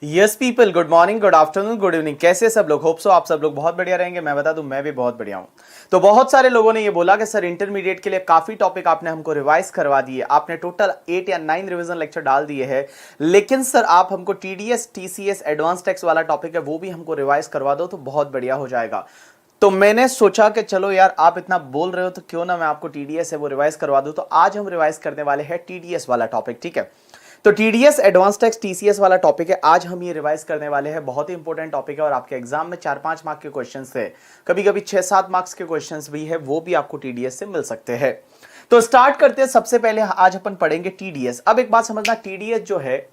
Yes people, good morning, good afternoon, good evening. कैसे सब लोग? होप सो आप सब लोग बहुत बढ़िया रहेंगे। मैं बता दूं, मैं भी बहुत बढ़िया हूं। तो बहुत सारे लोगों ने ये बोला कि सर इंटरमीडिएट के लिए काफी टॉपिक आपने हमको रिवाइज करवा दिए, आपने टोटल 8 या 9 रिवीजन लेक्चर डाल दिए हैं, लेकिन सर आप हमको टीडीएस टीसीएस एडवांस टैक्स वाला टॉपिक है वो भी हमको रिवाइज करवा दो तो बहुत बढ़िया हो जाएगा। तो मैंने सोचा कि चलो यार, आप इतना बोल रहे हो तो क्यों ना मैं आपको टीडीएस है वो रिवाइज करवा दूं। तो आज हम रिवाइज करने वाले हैं टीडीएस वाला टॉपिक, ठीक है। तो टीडीएस एडवांस टैक्स टीसीएस वाला टॉपिक है, आज हम ये रिवाइज करने वाले हैं। बहुत ही इंपॉर्टेंट टॉपिक है और आपके एग्जाम में 4-5 मार्क के क्वेश्चंस थे, कभी कभी 6-7 मार्क्स के क्वेश्चंस भी है, वो भी आपको टीडीएस से मिल सकते हैं। तो स्टार्ट करते हैं। सबसे पहले आज अपन पढ़ेंगे टीडीएस। अब एक बात समझना, टीडीएस जो है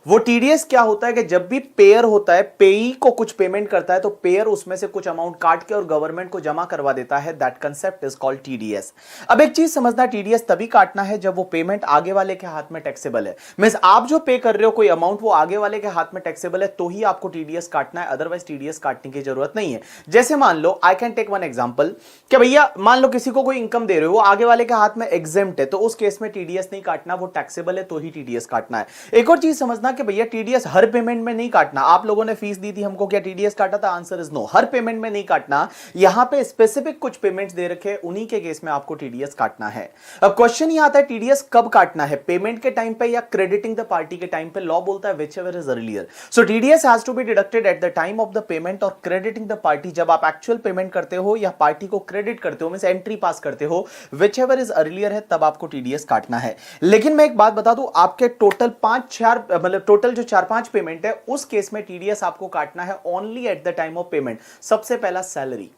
वो टीडीएस क्या होता है कि जब भी पेयर होता है, पेई को कुछ पेमेंट करता है तो पेयर उसमें से कुछ अमाउंट काट के और गवर्नमेंट को जमा करवा देता है। That concept is called TDS. अब एक चीज समझना, टीडीएस तभी काटना है जब वो पेमेंट आगे वाले के हाथ में टैक्सेबल है। मींस आप जो पे कर रहे हो कोई अमाउंट, वो आगे वाले के हाथ में टैक्सेबल है तो ही आपको टीडीएस काटना है, अदरवाइज टीडीएस काटने की जरूरत नहीं है। जैसे मान लो, I can take one example कि भैया मान लो किसी को कोई इनकम दे रहे हो, वो आगे वाले के हाथ में एग्जेम्प्ट है, तो उस केस में टीडीएस नहीं काटना, वो टैक्सेबल है तो ही टीडीएस काटना है। एक और चीज समझना कि भैया टीडीएस हर पेमेंट में नहीं काटना। आप लोगों ने फीस दी थी हमको, क्या टीडीएस काटा था? आंसर इज नो, हर पेमेंट में नहीं काटना। यहां पे स्पेसिफिक कुछ पेमेंट्स दे रखे, उन्हीं के केस में आपको टीडीएस काटना है। अब क्वेश्चन ये आता है टीडीएस कब काटना है, पेमेंट के टाइम पे या क्रेडिटिंग द पार्टी के टाइम पे? लॉ बोलता है whichever is earlier. So TDS has to be deducted at the time of the payment और क्रेडिटिंग द पार्टी। जब आप एक्चुअल पेमेंट करते हो या पार्टी को क्रेडिट करते हो, मींस एंट्री पास करते हो, व्हिचएवर इज अर्लियर है, तब आपको टीडीएस काटना है। लेकिन मैं एक बात बता दूं, आपके टोटल 5-4 मतलब टोटल जो 4-5 पेमेंट है, उस केस में टीडीएस आपको काटना है only eight the time of payment. सबसे पहला सैलरी,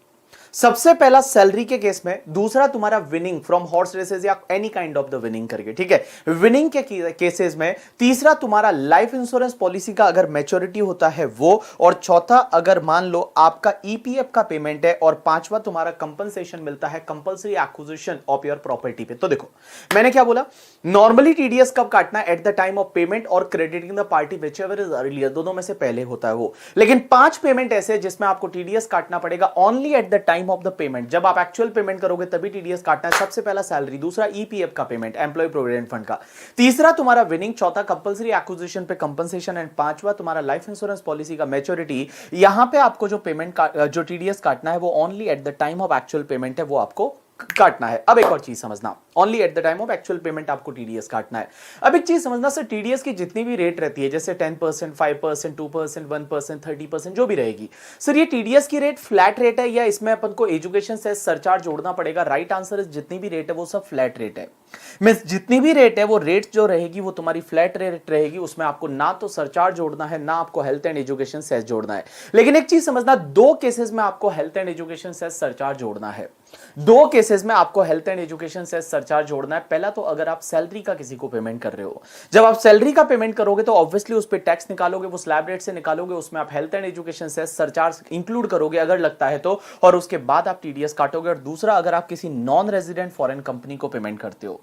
सबसे पहला सैलरी के केस में, दूसरा तुम्हारा विनिंग फ्रॉम हॉर्स रेसेस या any kind of the winning करके, ठीक है, विनिंग के केसेस में, तीसरा तुम्हारा लाइफ इंश्योरेंस पॉलिसी का अगर मैच्योरिटी होता है वो, और चौथा अगर मान लो आपका ईपीएफ का पेमेंट है, और पांचवा तुम्हारा कंपनसेशन मिलता है compulsory acquisition of your property पे। तो देखो मैंने क्या बोला, नॉर्मली टीडीएस कब काटना है? At the time of payment और crediting the party whichever is earlier, दोनों में से पहले होता है वो। लेकिन 5 पेमेंट ऐसे जिसमें आपको टीडीएस काटना पड़ेगा only eight the time of the payment. जब आप एक्चुअल पेमेंट करोगे तभी टीडीएस काटना है। सबसे पहला सैलरी, दूसरा ईपीएफ का पेमेंट, एम्प्लॉय प्रोविडेंट फंड का, तीसरा तुम्हारा विनिंग, चौथा कंपल्सरी एक्विजिशन पे कंपनसेशन, एंड पांचवा तुम्हारा लाइफ इंश्योरेंस पॉलिसी का मैच्योरिटी। यहां पे आपको जो पेमेंट जो टीडीएस काटना है वो only eight the time of actual payment है, वो आपको काटना है। अब एक और चीज समझना, only eight the time of actual payment आपको टीडीएस काटना है। अब एक चीज समझना सर, टीडीएस की जितनी भी रेट रहती है, जैसे 10%, 5%, 2%, 1%, 30%, जो भी रहेगी, सर ये टीडीएस की रेट फ्लैट रेट है या इसमें अपन को एजुकेशन सेस सरचार्ज जोड़ना पड़ेगा? राइट आंसर इज जितनी भी रेट है वो सब फ्लैट रेट है। मींस जितनी भी रेट है वो रेट जो रहेगी वो तुम्हारी फ्लैट रेट रहेगी, उसमें आपको ना तो सरचार्ज जोड़ना है, ना आपको हेल्थ एंड एजुकेशन सेस जोड़ना है। लेकिन एक चीज समझना, दो केसेस में आपको health and education cess surcharge जोड़ना है। दो केसेस में आपको health and education cess surcharge जोड़ना है। पहला तो अगर आप सैलरी का किसी को पेमेंट कर रहे हो, जब आप सैलरी का पेमेंट करोगे तो ऑब्वियसली उस पर टैक्स निकालोगे, वो स्लैब रेट से निकालोगे, उसमें आप health and education cess surcharge include करोगे अगर लगता है तो, और उसके बाद आप टीडीएस काटोगे। और दूसरा, अगर आप किसी नॉन रेजिडेंट फॉरेन कंपनी को पेमेंट करते हो,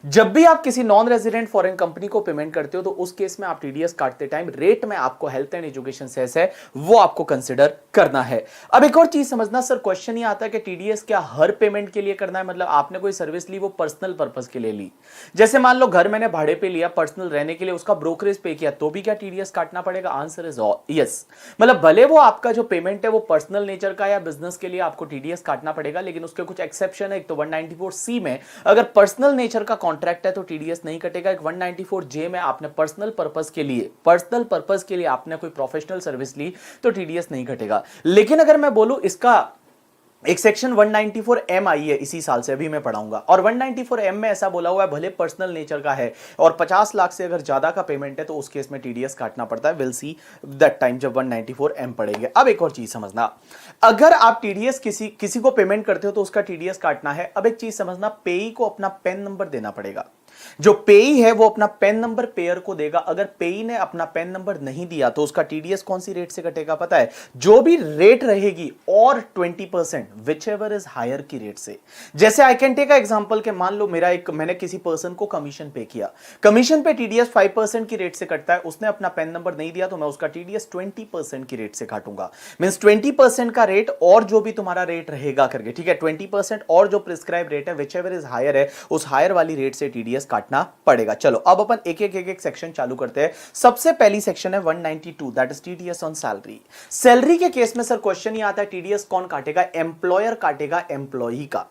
जब भी आप किसी नॉन रेजिडेंट फॉरेन कंपनी को पेमेंट करते हो तो उस केस में आप टीडीएस काटते टाइम रेट में आपको हेल्थ एंड एजुकेशन सेस है वो आपको कंसीडर करना है। अब एक और चीज समझना सर, क्वेश्चन ये आता है कि टीडीएस क्या हर पेमेंट के लिए करना है? मतलब आपने कोई सर्विस ली, वो पर्सनल पर्पस के लिए ली, जैसे मान लो घर मैंने भाड़े पे लिया पर्सनल रहने के लिए, उसका ब्रोकरेज पे किया, तो भी क्या टीडीएस काटना पड़ेगा? Answer is yes. मतलब भले वो आपका जो पेमेंट है वो पर्सनल नेचर का या बिजनेस के लिए, आपको टीडीएस काटना पड़ेगा, लेकिन उसके कुछ एक्सेप्शन है। एक तो 194C में अगर पर्सनल नेचर का कॉन्ट्रैक्ट है तो टीडीएस नहीं कटेगा। एक 194J में आपने पर्सनल पर्पस के लिए आपने कोई प्रोफेशनल सर्विस ली तो टीडीएस नहीं कटेगा। लेकिन अगर मैं बोलूं, इसका एक सेक्शन 194M आई है इसी साल से, अभी मैं पढ़ाऊंगा, और 194M में ऐसा बोला हुआ है भले पर्सनल नेचर का है और 50 लाख से अगर ज्यादा का पेमेंट है तो उस केस में टीडीएस काटना पड़ता है। विल सी दैट टाइम जब 194M पढ़ेंगे। अब एक और चीज समझना, अगर आप टीडीएस किसी को पेमेंट करते हो तो उसका टीडीएस काटना है। अब एक चीज समझना, पेई को अपना पैन नंबर देना पड़ेगा। जो पेई है वो अपना पैन नंबर पेयर को देगा। अगर पेई ने अपना पैन नंबर नहीं दिया तो उसका टीडीएस कौन सी रेट से कटेगा पता है? जो भी रेट रहेगी और 20%, व्हिचएवर इज हायर की रेट से। जैसे I can take a example के मान लो मैंने किसी पर्सन को कमीशन पे किया, कमीशन पे टीडीएस 5% की रेट से कटता है, उसने अपना पैन नंबर नहीं दिया तो मैं उसका टीडीएस 20% की रेट से काटूंगा। मींस 20% का रेट और जो भी तुम्हारा रेट रहेगा करके, ठीक है, 20% और जो प्रिस्क्राइब रेट है व्हिचएवर इज हायर है, उस हायर वाली रेट से टीडीएस काटना पड़ेगा। चलो अब अपन एक एक सेक्शन चालू करते हैं। सबसे पहली सेक्शन है 192, that is TDS on salary. Salary के केस में सर क्वेश्चन ही आता है टीडीएस कौन काटेगा? एम्प्लॉयर काटेगा एम्प्लॉई का।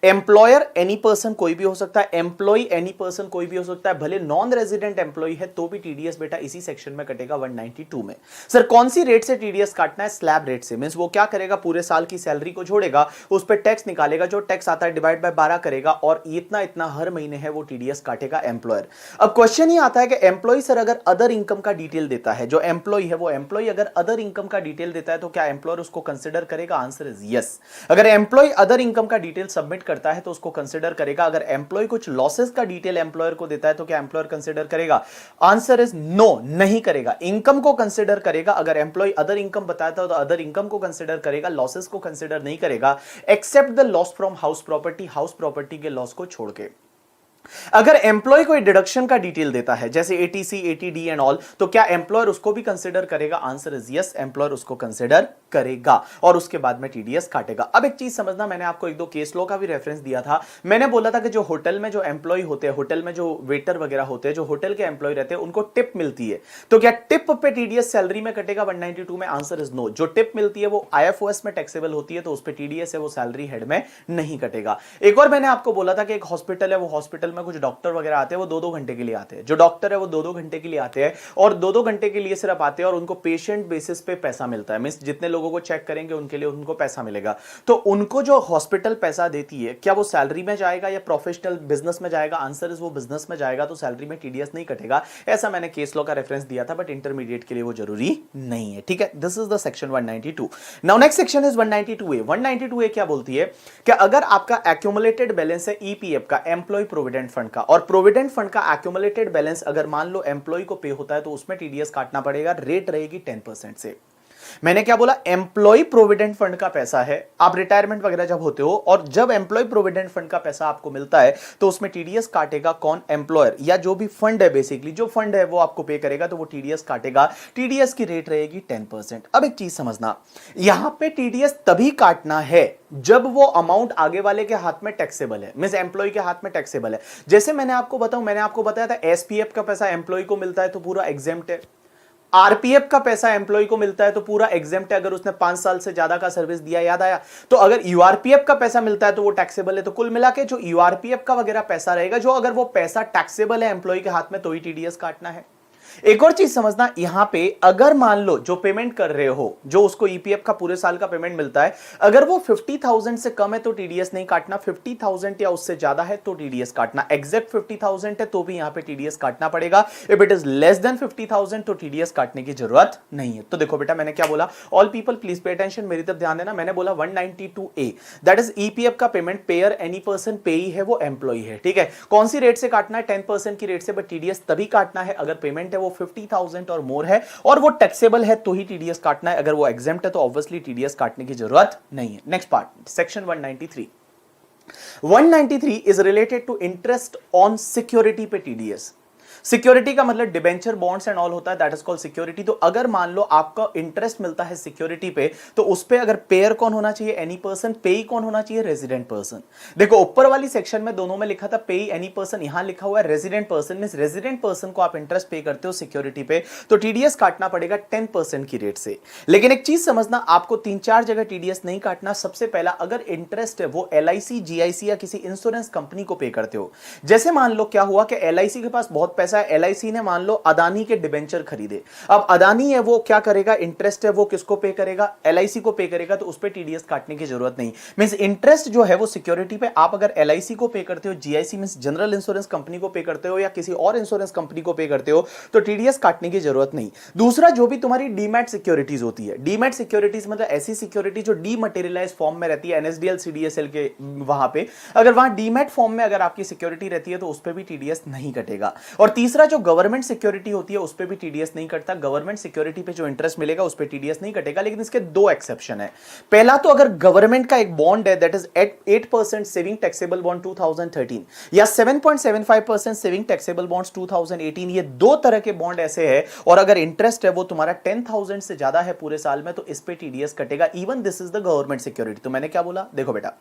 एम्प्लॉयर एनी पर्सन कोई भी हो सकता है, एम्प्लॉई एनी पर्सन कोई भी हो सकता है, भले नॉन रेजिडेंट एम्प्लॉई है तो भी टीडीएस बेटा इसी सेक्शन में कटेगा 192 में। सर कौन सी रेट से टीडीएस काटना है? स्लैब रेट से। मींस वो क्या करेगा, पूरे साल की सैलरी को जोड़ेगा, उस पर टैक्स निकालेगा, जो टैक्स आता है डिवाइड बाय 12 करेगा और इतना इतना हर महीने है वो टीडीएस काटेगा एम्प्लॉयर। अब क्वेश्चन ही आता है कि एम्प्लॉई सर अगर अदर इनकम का डिटेल देता है, जो एम्प्लॉई है वो एम्प्लॉई अगर अदर इनकम का डिटेल देता है तो क्या एम्प्लॉयर उसको कंसिडर करेगा? Answer is yes. अगर एम्प्लॉय अदर इनकम का डिटेल सबमिट करता है तो उसको कंसिडर करेगा। अगर एम्प्लॉय कुछ लॉसेस का डिटेल एम्प्लॉयर को देता है तो क्या एम्प्लॉयर कंसिडर करेगा? आंसर इज नो, नहीं करेगा। इनकम को कंसिडर करेगा। अगर एम्प्लॉय अदर इनकम बताता है तो अदर इनकम को कंसिडर करेगा, लॉसेस को कंसिडर नहीं करेगा, except the loss from house property, house property के लॉस को छोड़ के। अगर एम्प्लॉय कोई डिडक्शन का डिटेल देता है जैसे एटीसी, एटीडी एंड ऑल, तो क्या एम्प्लॉयर उसको भी कंसिडर करेगा? आंसर इज यस, एम्प्लॉयर उसको कंसिडर करेगा और उसके बाद में टीडीएस काटेगा। अब एक चीज समझना, मैंने आपको एक दो केस लॉ का भी रेफरेंस दिया था। मैंने बोला था कि जो होटल में जो एम्प्लॉय होते हैं, होटल में जो वेटर वगैरह होते हैं, जो होटल के एम्प्लॉय रहते हैं, उनको टिप मिलती है, तो क्या टिप पे टीडीएस सैलरी में कटेगा 192 में? Answer is no. जो टिप मिलती है वो आईएफओएस में टैक्सेबल होती है तो उस पर टीडीएस है वो सैलरी हेड में नहीं कटेगा। एक और मैंने आपको बोला था कि एक हॉस्पिटल है, वो हॉस्पिटल में कुछ डॉक्टर वगैरह आते हैं, वो 2-2 घंटे के लिए आते हैं। जो डॉक्टर है वो 2-2 घंटे के लिए आते हैं और 2-2 घंटे के लिए सिर्फ आते हैं और उनको पेशेंट बेसिस पे पैसा मिलता है। मींस जितने लोगों को चेक करेंगे उनके लिए उनको पैसा मिलेगा। तो उनको जो हॉस्पिटल पैसा देती है, क्या वो सैलरी में जाएगा या प्रोफेशनल बिजनेस में जाएगा? आंसर इज वो बिजनेस में जाएगा, तो सैलरी में टीडीएस नहीं कटेगा। ऐसा मैंने केस लॉ का रेफरेंस दिया था, बट इंटरमीडिएट के लिए वो जरूरी नहीं है। ठीक है, this is the section 192। Now next section is 192A। 192A क्या बोलती है कि अगर आपका एक्यूमुलेटेड बैलेंस है ईपीएफ का, एम्प्लॉय प्रोविडेंट फंड का, और प्रोविडेंट फंड का एक्यूमुलेटेड बैलेंस अगर मान लो एम्प्लॉय को पे होता है तो उसमें टीडीएस काटना पड़ेगा। रेट रहेगी 10% से। मैंने क्या बोला? एम्प्लॉय प्रोविडेंट फंड का पैसा है, आप रिटायरमेंट वगैरह जब होते हो और जब एम्प्लॉय प्रोविडेंट फंड का पैसा आपको मिलता है तो उसमें टीडीएस काटेगा कौन? एम्प्लॉयर, या जो भी फंड है, बेसिकली जो फंड है वो आपको पे करेगा तो वो टीडीएस काटेगा। टीडीएस की रेट रहेगी 10%। अब एक चीज समझना, यहां पे टीडीएस तभी काटना है जब वो अमाउंट आगे वाले के हाथ में टैक्सेबल है, मींस एम्प्लॉय के हाथ में टैक्सेबल है। जैसे मैंने आपको बताया था एसपीएफ का पैसा एम्प्लॉय को मिलता है तो पूरा एग्जेम्प्ट है, आरपीएफ का पैसा एम्प्लॉय को मिलता है तो पूरा एग्जेम्प्ट है अगर उसने 5 साल से ज्यादा का सर्विस दिया। याद आया? तो अगर यूआरपीएफ का पैसा मिलता है तो वो टैक्सेबल है। तो कुल मिला के जो यूआरपीएफ का वगैरह पैसा रहेगा, जो अगर वो पैसा टैक्सेबल है एम्प्लॉय के हाथ में, तो ही टीडीएस काटना है। एक और चीज समझना, यहां पे अगर मान लो जो पेमेंट कर रहे हो, जो उसको ईपीएफ का पूरे साल का पेमेंट मिलता है, अगर वो 50,000 से कम है तो टीडीएस नहीं काटना, 50,000 या उससे ज्यादा है तो टीडीएस काटना। एग्जैक्ट 50,000 है तो भी यहां पे टीडीएस काटना पड़ेगा। If it is less than 50,000 तो टीडीएस काटने की जरूरत नहीं है। तो देखो बेटा, मैंने क्या बोला? All people please pay attention, मेरी तरफ ध्यान देना। मैंने बोला 192A, दैट इज ईपीएफ का पेमेंट पेयर एनी पर्सन, पेई है वो एम्प्लॉय है। ठीक है, कौन सी रेट से काटना है? 10% की रेट से, बट टीडीएस तभी काटना है अगर पेमेंट है वो 50,000 और मोर है और वो टैक्सेबल है तो ही टीडीएस काटना है। अगर वो एग्जेम्प्ट है तो ऑब्वियसली टीडीएस काटने की जरूरत नहीं है। Next part, section 193। 193 is related to interest on security पे टीडीएस। सिक्योरिटी का मतलब डिबेंचर, बॉन्ड्स एंड ऑल होता है, दैट इज कॉल्ड सिक्योरिटी। तो अगर मान लो आपका इंटरेस्ट मिलता है सिक्योरिटी पे, तो उस पे अगर पेयर कौन होना चाहिए? Any person. पेई कौन होना चाहिए? Resident person. देखो ऊपर वाली सेक्शन में दोनों में लिखा था पेई एनी पर्सन, यहां लिखा हुआ है resident person. Means resident person को आप इंटरेस्ट पे करते हो सिक्योरिटी पे तो टीडीएस काटना पड़ेगा 10% की रेट से। लेकिन एक चीज समझना, आपको 3-4 जगह टीडीएस नहीं काटना। सबसे पहला, अगर इंटरेस्ट है वो एलआईसी, जीआईसी या किसी इंश्योरेंस कंपनी को पे करते हो। जैसे मान लो क्या हुआ कि एलआईसी के पास बहुत पैसा, एलआईसी ने मान लो अदानी के डिबेंचर खरीदे। अब अदानी है वो क्या करेगा? इंटरेस्ट है वो किसको पे करेगा? एलआईसी को पे करेगा, तो उस पे टीडीएस काटने की जरूरत नहीं। मींस इंटरेस्ट जो है वो सिक्योरिटी पे, आप अगर एलआईसी को पे करते हो, GIC means general insurance company को पे करते हो या किसी और इंश्योरेंस कंपनी को पे करते हो, तो टीडीएस काटने की जरूरत नहीं। दूसरा, जो भी तुम्हारी डीमैट सिक्योरिटीज होती है, डीमैट सिक्योरिटीज मतलब ऐसी सिक्योरिटी जो डीमटेरियलाइज फॉर्म में रहती है, एनएसडीएल, सीडीएसएल के वहां पे, अगर वहां डीमैट फॉर्म में अगर आपकी सिक्योरिटी रहती है तो उस पे भी टीडीएस नहीं कटेगा। और तीसरा, जो गवर्नमेंट सिक्योरिटी होती है उस पर भी टीडीएस नहीं कटता। गवर्नमेंट सिक्योरिटी पे जो इंटरेस्ट मिलेगा उस पर टीडीएस नहीं कटेगा, लेकिन इसके दो एक्सेप्शन है। पहला तो अगर गवर्नमेंट का एक बॉन्ड है that is 8% saving taxable bond 2013 या 7.75% सेविंग टैक्सेबल बॉन्ड्स 2018, ये दो तरह के बॉन्ड ऐसे हैं, और अगर इंटरेस्ट है वो तुम्हारा 10,000 से ज्यादा है पूरे साल में, तो इस पे टीडीएस कटेगा। Even this is the government security. तो मैंने क्या बोला, देखो बेटा,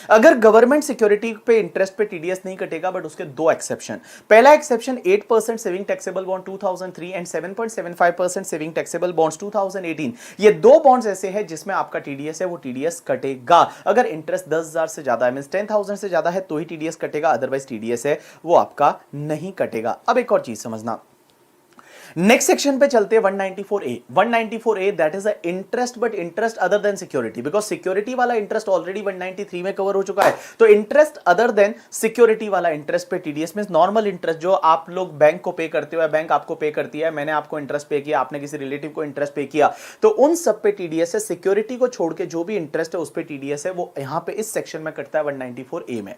अगर गवर्नमेंट सिक्योरिटी पे इंटरेस्ट पे टीडीएस नहीं कटेगा, बट उसके दो एक्सेप्शन। पहला exception 8% saving taxable bond 2003 and 7.75% saving taxable bonds 2018, ये दो बॉन्ड्स ऐसे हैं जिसमें आपका टीडीएस है वो टीडीएस कटेगा। अगर इंटरेस्ट 10,000 से ज्यादा है, मींस 10,000 से ज्यादा है तो ही टीडीएस कटेगा, अदरवाइज टीडीएस है वो आपका नहीं कटेगा। अब एक और चीज समझना, नेक्स्ट सेक्शन पे चलते हैं 194A। 194A that is a interest, but interest other then security, because security वाला इंटरेस्ट ऑलरेडी 193 में कवर हो चुका है। तो इंटरेस्ट अदर देन सिक्योरिटी वाला इंटरेस्ट पे टीडीएस मींस नॉर्मल इंटरेस्ट जो आप लोग बैंक को पे करते हो या बैंक आपको पे करती है, मैंने आपको इंटरेस्ट पे किया, आपने किसी रिलेटिव को इंटरेस्ट पे किया, तो उन सब पे टीडीएस है। सिक्योरिटी को छोड़ के जो भी इंटरेस्ट है उस पे टीडीएस है, वो यहां पे इस सेक्शन में कटता है 194A में।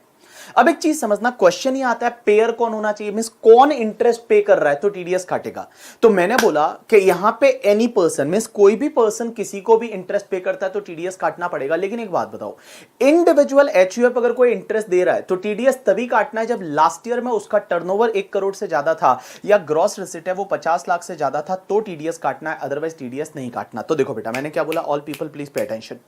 अब एक चीज समझना, क्वेश्चन ही आता है पेयर कौन होना चाहिए, मींस कौन इंटरेस्ट पे कर रहा है तो टीडीएस काटेगा। तो मैंने बोला कि यहां पे एनी पर्सन मींस कोई भी पर्सन किसी को भी इंटरेस्ट पे करता है तो टीडीएस काटना पड़ेगा। लेकिन एक बात बताओ, इंडिविजुअल एचयूएफ अगर कोई इंटरेस्ट दे रहा है तो टीडीएस तभी काटना है जब लास्ट ईयर में उसका टर्नओवर 1 करोड़ से ज्यादा था या ग्रॉस रिसिट है वो 50 लाख से ज्यादा था, तो टीडीएस काटना है, अदरवाइज टीडीएस नहीं काटना। तो देखो बेटा, मैंने क्या बोला, all people please pay attention.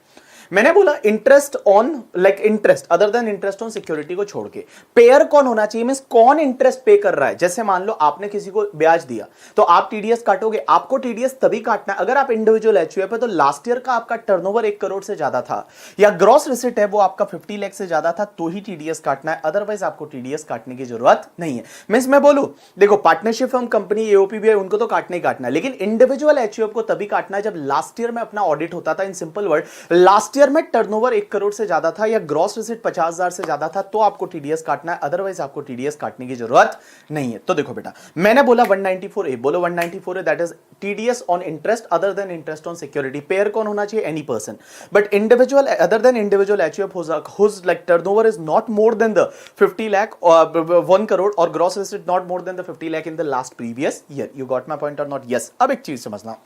मैंने बोला interest on like interest other than interest on security को छोड़ के पेयर कौन होना चाहिए, मींस कौन इंटरेस्ट पे कर रहा है। जैसे मान लो आपने किसी को ब्याज दिया तो आप टीडीएस काटोगे, आपको टीडीएस तभी काटना है अगर आप इंडिविजुअल एचयूएफ है तो लास्ट ईयर का आपका टर्नओवर 1 करोड़ से ज्यादा था या ग्रॉस रिसिट है वो आपका 50 लाख से ज्यादा था, तो ही टीडीएस काटना है, अदरवाइज आपको टीडीएस काटने की जरूरत नहीं है। मींस मैं बोलूं, देखो पार्टनरशिप फर्म कंपनी एओपी भी है, उनको तो काटने ही काटना है, लेकिन इंडिविजुअल एचयूएफ को तभी काटना है जब लास्ट ईयर में अपना ऑडिट होता था। In simple word, last year में टर्नओवर 1 करोड़ से ज्यादा था या ग्रॉस रिसिट 50,000 से ज्यादा था, तो आपको टीडीएस काटना है, अदरवाइज आपको टीडीएस काटने की जरूरत नहीं है। तो देखो बेटा, मैंने बोला 194A, बोलो 194A that is TDS on interest other than interest on security. Payer कौन होना चाहिए, any person, but individual other than individual HUF whose like turnover is not more than the 50 lakh और 1 करोड़ और gross receipt not more than the 50 lakh in the last previous year. You got my point or not? Yes. अब एक चीज समझना,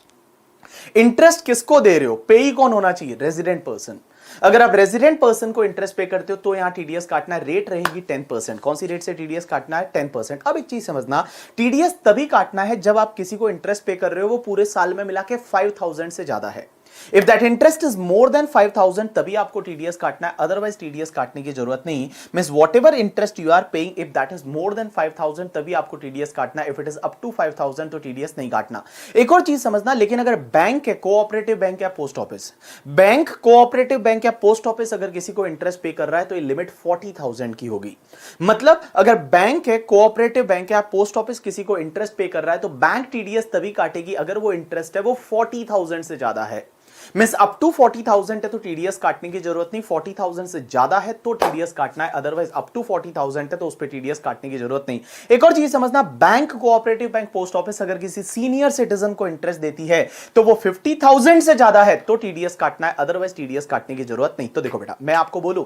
interest किसको दे रहे हो, पेई कौन होना चाहिए, रेजिडेंट पर्सन। अगर आप रेजिडेंट पर्सन को इंटरेस्ट पे करते हो तो यहां टीडीएस काटना है, रेट रहेगी 10%। कौन सी रेट से टीडीएस काटना है, 10%। अब एक चीज समझना, टीडीएस तभी काटना है जब आप किसी को इंटरेस्ट पे कर रहे हो वो पूरे साल में मिला के 5,000 से ज्यादा है। If that interest is more than 5,000 तभी आपको टीडीएस काटना है, अदरवाइज टीडीएस काटने की जरूरत नहीं। Means whatever interest you are paying, if that is more than 5,000 तभी आपको टीडीएस काटना है। If it is up to 5,000 तो टीडीएस नहीं काटना। एक और चीज समझना, लेकिन अगर बैंक है, कोऑपरेटिव बैंक या post office, bank, cooperative bank या पोस्ट ऑफिस अगर किसी को इंटरेस्ट पे कर रहा है तो ये लिमिट 40,000 की होगी। मतलब अगर बैंक है, कोऑपरेटिव बैंक या पोस्ट ऑफिस किसी को इंटरेस्ट पे कर रहा है तो बैंक टीडीएस तभी काटेगी अगर वो इंटरेस्ट है वो 40,000 से ज्यादा है। मींस अप टू 40,000 है तो टीडीएस काटने की जरूरत नहीं, 40,000 से ज्यादा है तो टीडीएस काटना है, अदरवाइज अप टू 40,000 है तो उस पर टीडीएस काटने की जरूरत नहीं। एक और चीज समझना, bank, cooperative bank, post office अगर किसी सीनियर सिटीजन को इंटरेस्ट देती है तो वो 50,000 से ज्यादा है तो टीडीएस काटना है, अदरवाइज टीडीएस काटने की जरूरत नहीं। तो देखो बेटा, मैं आपको बोलूं,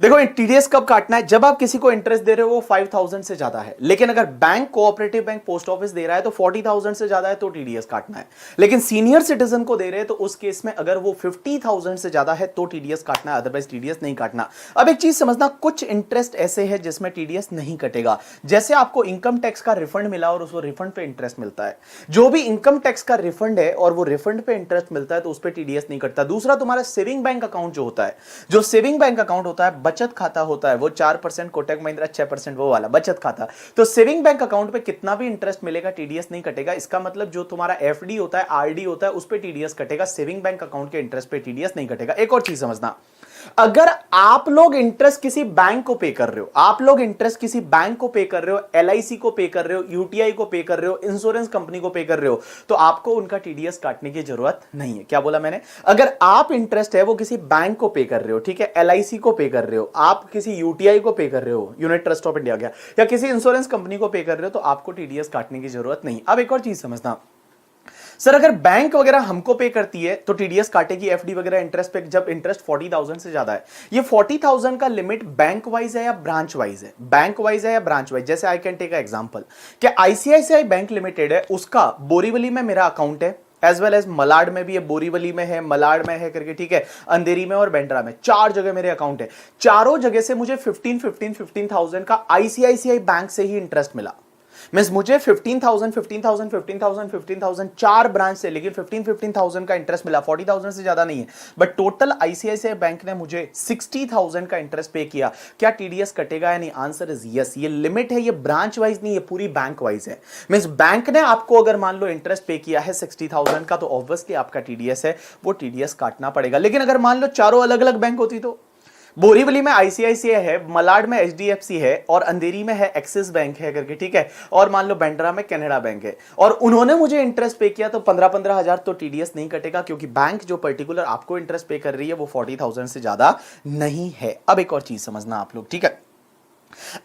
देखो टीडीएस कब काटना है, जब आप किसी को इंटरेस्ट दे रहे हो वो 5,000 से ज्यादा है। लेकिन अगर bank, cooperative bank, post office दे रहा है तो 40,000 से ज्यादा है तो टीडीएस काटना है। लेकिन सीनियर सिटीजन को दे रहे हैं तो उस केस में अगर वो 50,000 से ज्यादा है तो टीडीएस काटना है, अदरवाइज टीडीएस नहीं काटना। अब एक चीज समझना, कुछ इंटरेस्ट ऐसे है जिसमें टीडीएस नहीं कटेगा। जैसे आपको इनकम टैक्स का रिफंड मिला और उस रिफंड पे इंटरेस्ट मिलता है, जो भी इनकम टैक्स का रिफंड है और वो रिफंड पे इंटरेस्ट मिलता है तो उस पर टीडीएस नहीं कटता। दूसरा, तुम्हारा सेविंग बैंक अकाउंट जो होता है, जो सेविंग बैंक अकाउंट होता है, बचत खाता होता है, वो 4%, कोटक महिंद्रा 6%, वो वाला बचत खाता। तो सेविंग बैंक अकाउंट पे कितना भी इंटरेस्ट मिलेगा टीडीएस नहीं कटेगा। इसका मतलब जो तुम्हारा एफडी होता है, आरडी होता है, उस पे टीडीएस कटेगा, सेविंग बैंक अकाउंट के इंटरेस्ट पे टीडीएस नहीं कटेगा। एक और चीज समझना, अगर आप लोग इंटरेस्ट किसी बैंक को पे कर रहे हो, आप लोग इंटरेस्ट किसी बैंक को पे कर रहे हो, एलआईसी को पे कर रहे हो, यूटीआई को पे कर रहे हो, इंश्योरेंस कंपनी को पे कर रहे हो, तो आपको उनका टीडीएस काटने की जरूरत नहीं है। क्या बोला मैंने? अगर आप इंटरेस्ट है वो किसी बैंक को पे कर रहे हो, ठीक है, एलआईसी को पे कर रहे हो, आप किसी यूटीआई को पे कर रहे हो, यूनिट ट्रस्ट ऑफ इंडिया गया, या किसी इंश्योरेंस कंपनी को पे कर रहे हो, तो आपको टीडीएस काटने की जरूरत नहीं। अब एक और चीज समझना, सर अगर बैंक वगैरह हमको पे करती है तो टीडीएस काटेगी, एफडी वगैरह इंटरेस्ट पे, जब इंटरेस्ट 40,000 से ज्यादा है। ये 40,000 का लिमिट बैंक वाइज है या ब्रांच वाइज है? बैंक वाइज है या ब्रांच वाइज? जैसे आई कैन टेक एग्जांपल कि आईसीआईसीआई बैंक लिमिटेड है, उसका बोरीवली में मेरा अकाउंट है, एज वेल एज मलाड में भी है, बोरीवली में है, मलाड में है करके, ठीक है, अंधेरी में और बेंड्रा में, 4 जगह मेरे अकाउंट है। चारों जगह से मुझे 15,000 का आईसीआईसीआई बैंक से ही इंटरेस्ट मिला। मींस मुझे 15,000 चार ब्रांच से, लेकिन 15,000 का इंटरेस्ट मिला, 40,000 से ज्यादा नहीं है। बट टोटल आईसीआईसीआई बैंक ने मुझे 60,000 का इंटरेस्ट पे किया। क्या टीडीएस कटेगा या नहीं? Answer is yes. ये लिमिट है, ये ब्रांच वाइज नहीं है, पूरी बैंक वाइज है। मींस बैंक ने आपको अगर मान लो इंटरेस्ट पे किया है 60,000 का, तो ऑब्वियसली आपका टीडीएस है, वो टीडीएस काटना पड़ेगा। लेकिन अगर मान लो चारों अलग अलग बैंक होती तो बोरीवली में आईसीआईसीआई है, मलाड में एचडीएफसी है और अंधेरी में है एक्सिस बैंक है करके, ठीक है, और मान लो बेंड्रा में कैनेडा बैंक है, और उन्होंने मुझे इंटरेस्ट पे किया, तो 15-15 हजार तो टीडीएस नहीं कटेगा, क्योंकि बैंक जो पर्टिकुलर आपको इंटरेस्ट पे कर रही है वो 40,000 से ज्यादा नहीं है। अब एक और चीज समझना आप लोग, ठीक है,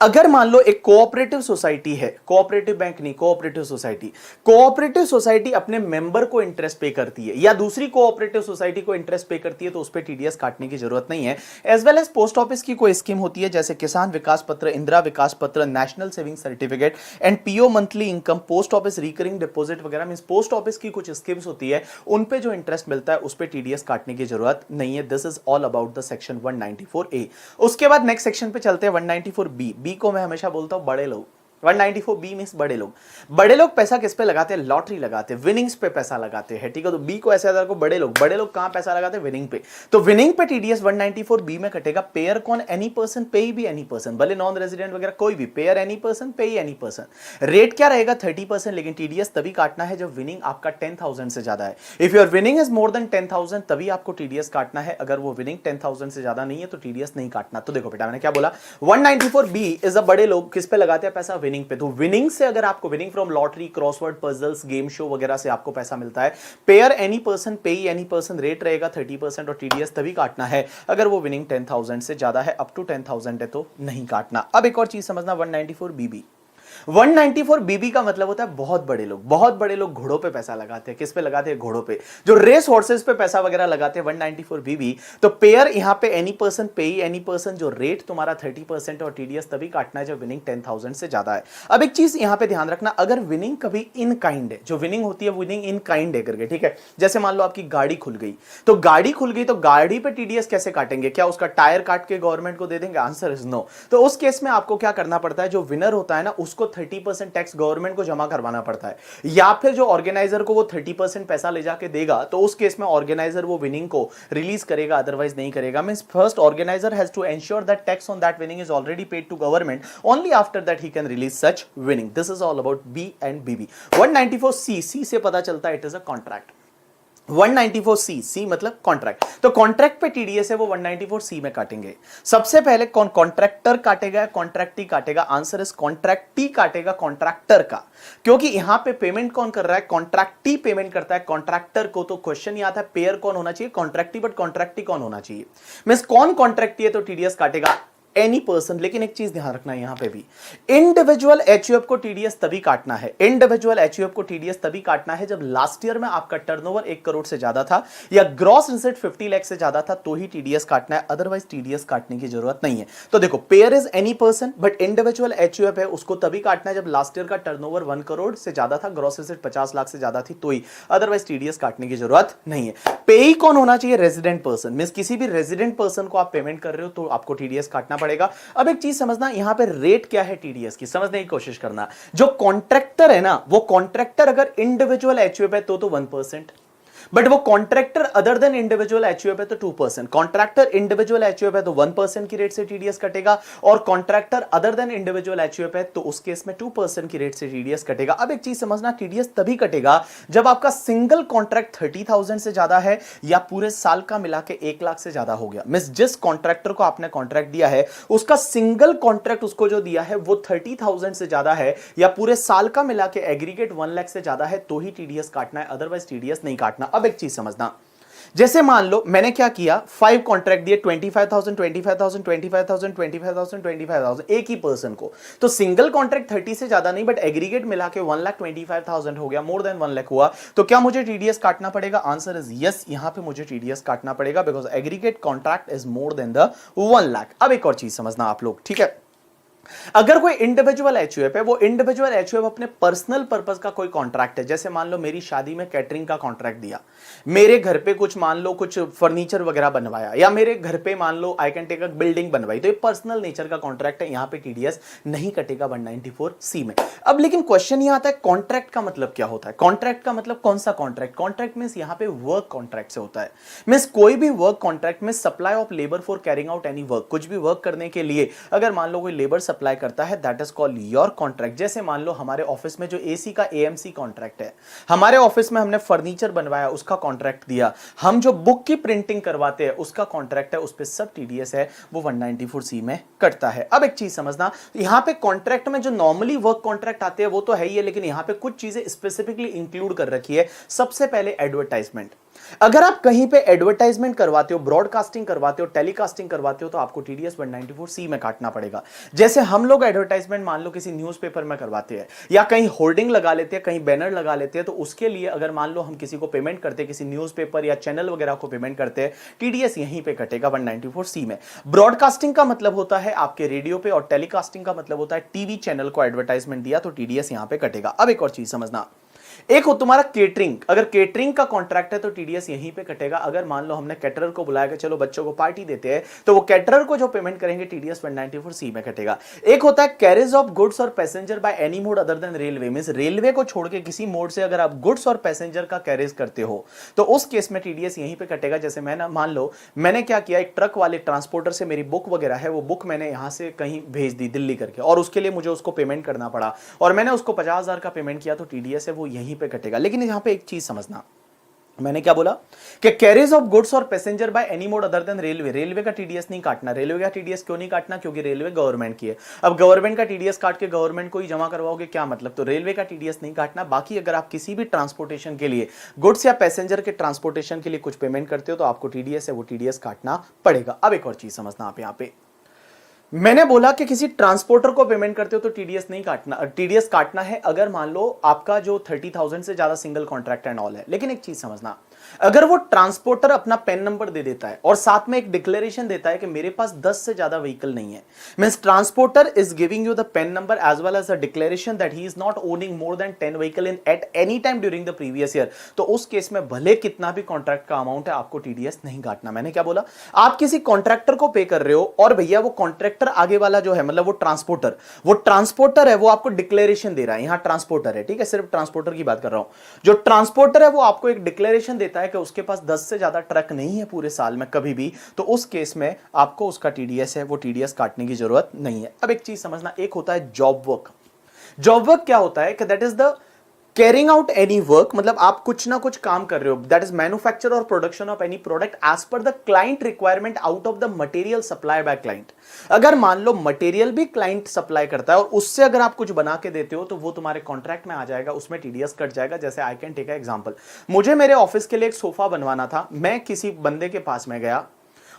अगर मान लो एक कोऑपरेटिव सोसाइटी है, कोऑपरेटिव बैंक नहीं, कोऑपरेटिव सोसाइटी, कोऑपरेटिव सोसाइटी अपने मेंबर को इंटरेस्ट पे करती है या दूसरी कोऑपरेटिव सोसाइटी को इंटरेस्ट पे करती है, तो उस पर टीडीएस काटने की जरूरत नहीं है। As well as post office की कोई स्कीम होती है, जैसे किसान विकास पत्र, इंदिरा विकास पत्र, national saving certificate and PO monthly income, post office recurring deposit वगैरह, मींस पोस्ट ऑफिस की कुछ स्कीम्स होती है, उन पे जो इंटरेस्ट मिलता है उस पे टीडीएस काटने की जरूरत नहीं है। This is all about the section 194A। उसके बाद नेक्स्ट सेक्शन पे चलते हैं 194B। बी को मैं हमेशा बोलता हूं बड़े लोग। 194B मींस बड़े लोग। बड़े लोग पैसा किस पे लगाते हैं? लॉटरी लगाते हैं, विनिंग्स पे पैसा लगाते हैं, ठीक है। तो बी को ऐसे को बड़े लोग कहां पैसा लगाते हैं? विनिंग पे। तो विनिंग पे टीडीएस 194B में कटेगा। पेयर कौन? एनी पर्सन, पे भी एनी पर्सन, भले नॉन रेजिडेंट वगैरह कोई भी, पेयर एनी पर्सन, पे एनी पर्सन। रेट क्या रहेगा? 30%, लेकिन टीडीएस तभी काटना है जब विनिंग आपका 10,000 से ज्यादा है। If your winning is more then 10,000 तभी आपको टीडीएस काटना है। अगर वो विनिंग 10,000 से ज्यादा नहीं है तो टीडीएस नहीं काटना। तो देखो बेटा मैंने क्या बोला, 194B इज अ बड़े लोग किस पे लगाते हैं पैसा? विनिंग पे। तो विनिंग से अगर आपको winning from lottery, crossword puzzles, game show वगैरह से आपको पैसा मिलता है, पेयर एनी पर्सन, पे एनी पर्सन, रेट रहेगा 30% और टीडीएस तभी काटना है अगर वो विनिंग 10,000 से ज्यादा है। अप टू 10,000 है तो नहीं काटना। अब एक और चीज समझना, 194BB। 194BB का मतलब होता है बहुत बड़े लोग। बहुत बड़े लोग घोड़ों पे पैसा लगाते हैं। किस पे लगाते हैं? घोड़ों पे। जो रेस हॉर्सेस पे पैसा वगैरह लगाते हैं 194BB। तो पेयर यहां पे एनी पर्सन, पे एनी पर्सन, जो रेट तुम्हारा 30% और टीडीएस तभी काटना है जब विनिंग 10,000 से ज्यादा है। अब एक चीज यहां पे ध्यान रखना, अगर विनिंग कभी इन काइंड है, जो विनिंग होती है विनिंग इन काइंड है करके, ठीक है, जैसे मान लो आपकी गाड़ी खुल गई, तो गाड़ी खुल गई तो गाड़ी पे टीडीएस कैसे काटेंगे? क्या उसका टायर काट के गवर्नमेंट को दे देंगे? Answer is no. तो उस केस में आपको क्या करना पड़ता है, जो विनर होता है ना उसको 30% टैक्स गवर्नमेंट को जमा करवाना पड़ता है, या फिर जो ऑर्गेनाइजर को वो 30% पैसा ले जाके देगा, तो उस केस में ऑर्गेनाइजर वो विनिंग को रिलीज करेगा, अदरवाइज नहीं करेगा। Means first organiser has to ensure that tax on that winning is already paid to government, only after that he can release such winning. This is all about B and BB. 194C, C से पता चलता है it is a contract. 194C, C मतलब contract. तो contract पे TDS है वो 194C में काटेंगे। सबसे पहले कौन? कॉन्ट्रैक्टर काटेगा, कॉन्ट्रैक्टी काटेगा? आंसर इज कॉन्ट्रैक्टी काटेगा कॉन्ट्रैक्टर का, क्योंकि यहां पे पेमेंट कौन कर रहा है? कॉन्ट्रैक्टी पेमेंट करता है कॉन्ट्रैक्टर को। तो क्वेश्चन ये आता है पेयर कौन होना चाहिए? कॉन्ट्रैक्टी, बट कॉन्ट्रैक्टी कौन होना चाहिए? मींस कौन कॉन्ट्रैक्टी है तो टीडीएस काटेगा एनी पर्सन। लेकिन एक चीज ध्यान रखना है यहां पे भी, इंडिविजुअल एचयूएफ को टीडीएस तभी काटना है, इंडिविजुअल एचयूएफ को टीडीएस तभी काटना है जब लास्ट ईयर में आपका टर्नओवर 1 करोड़ से ज्यादा था या ग्रॉस रिसिट 50 लाख से ज्यादा था, तो ही टीडीएस काटना है, अदरवाइज टीडीएस काटने की जरूरत नहीं है। तो देखो, pair is any person, but individual HUF है, उसको तभी काटना है जब लास्ट ईयर का टर्नओवर 1 करोड़ से ज्यादा था, ग्रॉस रिसिट 50 लाख से ज्यादा थी, तो ही, अदरवाइज टीडीएस काटने की जरूरत नहीं है। पेई कौन होना चाहिए? Resident person. मींस किसी भी रेजिडेंट पर्सन को आप पेमेंट कर रहे हो तो आपको टीडीएस काटना पड़ेगा। अब एक चीज समझना, यहां पे रेट क्या है टीडीएस की, समझने की कोशिश करना। जो कॉन्ट्रैक्टर है ना, वो कॉन्ट्रैक्टर अगर इंडिविजुअल एचयूएफ है तो 1%, बट वो contractor other than individual HUF है तो 2%। कॉन्ट्रैक्टर इंडिविजुअल एचयूएफ है तो 1% की रेट से टीडीएस कटेगा, और contractor other than individual HUF है तो उस केस में 2% की रेट से टीडीएस कटेगा। अब एक चीज समझना, टीडीएस तभी कटेगा जब आपका सिंगल कॉन्ट्रैक्ट 30,000 से ज्यादा है या पूरे साल का मिला के 1 लाख से ज्यादा हो गया। मींस जिस कॉन्ट्रैक्टर को आपने कॉन्ट्रैक्ट दिया है उसका सिंगल कॉन्ट्रैक्ट उसको जो दिया है वो 30,000 से ज्यादा है या पूरे साल का मिला के एग्रीगेट 1 लाख से ज्यादा है, तो ही टीडीएस काटना है, अदरवाइज टीडीएस नहीं काटना। अब एक चीज समझना, जैसे मान लो मैंने क्या किया, 5 कॉन्ट्रैक्ट दिए, 25,000 25,000 25,000 25,000 25,000 एक ही पर्सन को। तो सिंगल कॉन्ट्रैक्ट 30 से ज्यादा नहीं, बट एग्रीगेट मिला के 1,25,000 हो गया, मोर देन 1 लाख हुआ। तो क्या मुझे टीडीएस काटना पड़ेगा? आंसर इज यस, यहां पे मुझे टीडीएस काटना पड़ेगा, because aggregate contract is more than the 1 lakh. अब एक और चीज समझना आप लोग, ठीक है। अगर कोई इंडिविजुअल एचयूएफ है, वो इंडिविजुअल एचयूएफ अपने पर्सनल पर्पस का कोई कॉन्ट्रैक्ट है, जैसे मान लो मेरी शादी में कैटरिंग का कॉन्ट्रैक्ट दिया, मेरे घर पे कुछ मान लो कुछ फर्नीचर वगैरह बनवाया, या मेरे घर पे मान लो I can take a building बनवाई, तो ये पर्सनल नेचर का कॉन्ट्रैक्ट है, यहां पे टीडीएस नहीं कटेगा 194C में। अब लेकिन क्वेश्चन ये आता है कॉन्ट्रैक्ट का मतलब क्या होता है? कॉन्ट्रैक्ट का मतलब कौन सा कॉन्ट्रैक्ट? कॉन्ट्रैक्ट मींस यहां पे वर्क कॉन्ट्रैक्ट से होता है, मींस कोई भी वर्क कॉन्ट्रैक्ट में supply of labour for carrying out any work, कुछ भी वर्क करने के लिए अगर मान लो कोई लेबर सप्लाई करता है, that is called your contract. जैसे मान लो हमारे ऑफिस में जो एसी का एएमसी कॉन्ट्रैक्ट है, हमारे ऑफिस में हमने फर्नीचर बनवाया, उसका कॉन्ट्रैक्ट दिया, हम जो बुक की प्रिंटिंग करवाते हैं उसका कॉन्ट्रैक्ट है, उस पे सब टीडीएस है वो 194C में कटता है। अब एक चीज समझना, यहां पे कॉन्ट्रैक्ट में जो नॉर्मली वर्क कॉन्ट्रैक्ट आते हैं वो तो है ही है, लेकिन यहां पे कुछ चीजें स्पेसिफिकली इंक्लूड कर रखी है। सबसे पहले एडवर्टाइजमेंट। अगर आप कहीं पे एडवर्टाइजमेंट करवाते हो, ब्रॉडकास्टिंग करवाते हो, टेलीकास्टिंग करवाते हो, तो आपको टीडीएस 194C में काटना पड़ेगा। जैसे हम लोग एडवर्टाइजमेंट मान लो किसी न्यूज़पेपर में करवाते हैं, या कहीं होर्डिंग लगा लेते हैं, कहीं बैनर लगा लेते हैं, तो उसके लिए अगर मान लो हम किसी को पेमेंट करते हैं, किसी न्यूज़पेपर या चैनल वगैरह को पेमेंट करते हैं, टीडीएस यहीं पे कटेगा 194C में। ब्रॉडकास्टिंग का मतलब होता है आपके रेडियो पे, और टेलीकास्टिंग का मतलब होता है टीवी चैनल को एडवर्टाइजमेंट दिया, तो टीडीएस यहां पे कटेगा। अब एक और चीज समझना, एक हो तुम्हारा केटरिंग, अगर केटरिंग का कॉन्ट्रैक्ट है तो टीडीएस यहीं पे कटेगा। अगर मान लो हमने कैटरर को बुलाया कि चलो बच्चों को पार्टी देते हैं, तो वो कैटरर को जो पेमेंट करेंगे टीडीएस 194C में कटेगा। एक होता है कैरेज ऑफ गुड्स और passenger by any mode other than railway, means railway को छोड़ के किसी मोड से अगर आप गुड्स और पैसेंजर का कैरेज करते हो तो उस केस में टीडीएस यहीं पे कटेगा। जैसे मैं मान लो मैंने क्या किया, एक ट्रक वाले ट्रांसपोर्टर से मेरी बुक वगैरह है, वो बुक मैंने यहां से कहीं भेज दी दिल्ली करके, और उसके लिए मुझे उसको पेमेंट करना पड़ा, और मैंने उसको 50,000 का पेमेंट किया, तो टीडीएस है वो यहीं पे कटेगा। लेकिन यहां पे एक चीज समझना, मैंने क्या बोला कि कैरेज ऑफ गुड्स और passenger by any mode other than railway, railway का टीडीएस नहीं काटना। रेलवे का टीडीएस क्यों नहीं काटना? क्योंकि रेलवे गवर्नमेंट की है। अब गवर्नमेंट का टीडीएस काट के गवर्नमेंट को ही जमा करवाओगे, क्या मतलब? तो रेलवे का टीडीएस नहीं काटना। बाकी अगर आप किसी भी ट्रांसपोर्टेशन के लिए, गुड्स या पैसेंजर के ट्रांसपोर्टेशन के लिए कुछ पेमेंट करते हो, तो आपको टीडीएस है वो टीडीएस काटना पड़ेगा। अब एक और चीज समझना आप, यहां पे मैंने बोला कि किसी ट्रांसपोर्टर को पेमेंट करते हो तो टीडीएस नहीं काटना, टीडीएस काटना है अगर मान लो आपका जो 30,000 से ज्यादा सिंगल कॉन्ट्रैक्ट एंड ऑल है। लेकिन एक चीज समझना, अगर वो ट्रांसपोर्टर अपना पेन नंबर दे देता है और साथ में एक डिक्लेरेशन देता है कि मेरे पास 10 से ज्यादा व्हीकल नहीं है, means transporter is giving you the PAN number as well as the declaration that he is not owning more than 10 vehicle in at any time during the previous year, तो उस केस में भले कितना भी contract का amount है आपको TDS नहीं काटना। मैंने क्या बोला, आप किसी कॉन्ट्रैक्टर को पे कर रहे हो और भैया वो कॉन्ट्रैक्टर आगे वाला जो है, मतलब वो ट्रांसपोर्टर है, वो आपको डिक्लेरेशन दे रहा है, यहां ट्रांसपोर्टर है, ठीक है, सिर्फ ट्रांसपोर्टर की बात कर रहा हूं। जो ट्रांसपोर्टर है वो आपको एक डिक्लेरेशन देता है कि उसके पास 10 से ज्यादा ट्रक नहीं है पूरे साल में कभी भी, तो उस केस में आपको उसका टीडीएस है वो टीडीएस काटने की जरूरत नहीं है। अब एक चीज समझना, एक होता है जॉब वर्क। जॉब वर्क क्या होता है कि that is the carrying out any work, मतलब आप कुछ ना कुछ काम कर रहे हो, that is manufacture or production of any product as per the client requirement out of the material supply by client. अगर मान लो मटेरियल भी क्लाइंट सप्लाई करता है और उससे अगर आप कुछ बना के देते हो तो वो तुम्हारे कॉन्ट्रैक्ट में आ जाएगा, उसमें टीडीएस कट जाएगा। जैसे आई कैन टेक एग्जांपल, मुझे मेरे ऑफिस के लिए एक सोफा बनवाना था, मैं किसी बंदे के पास में गया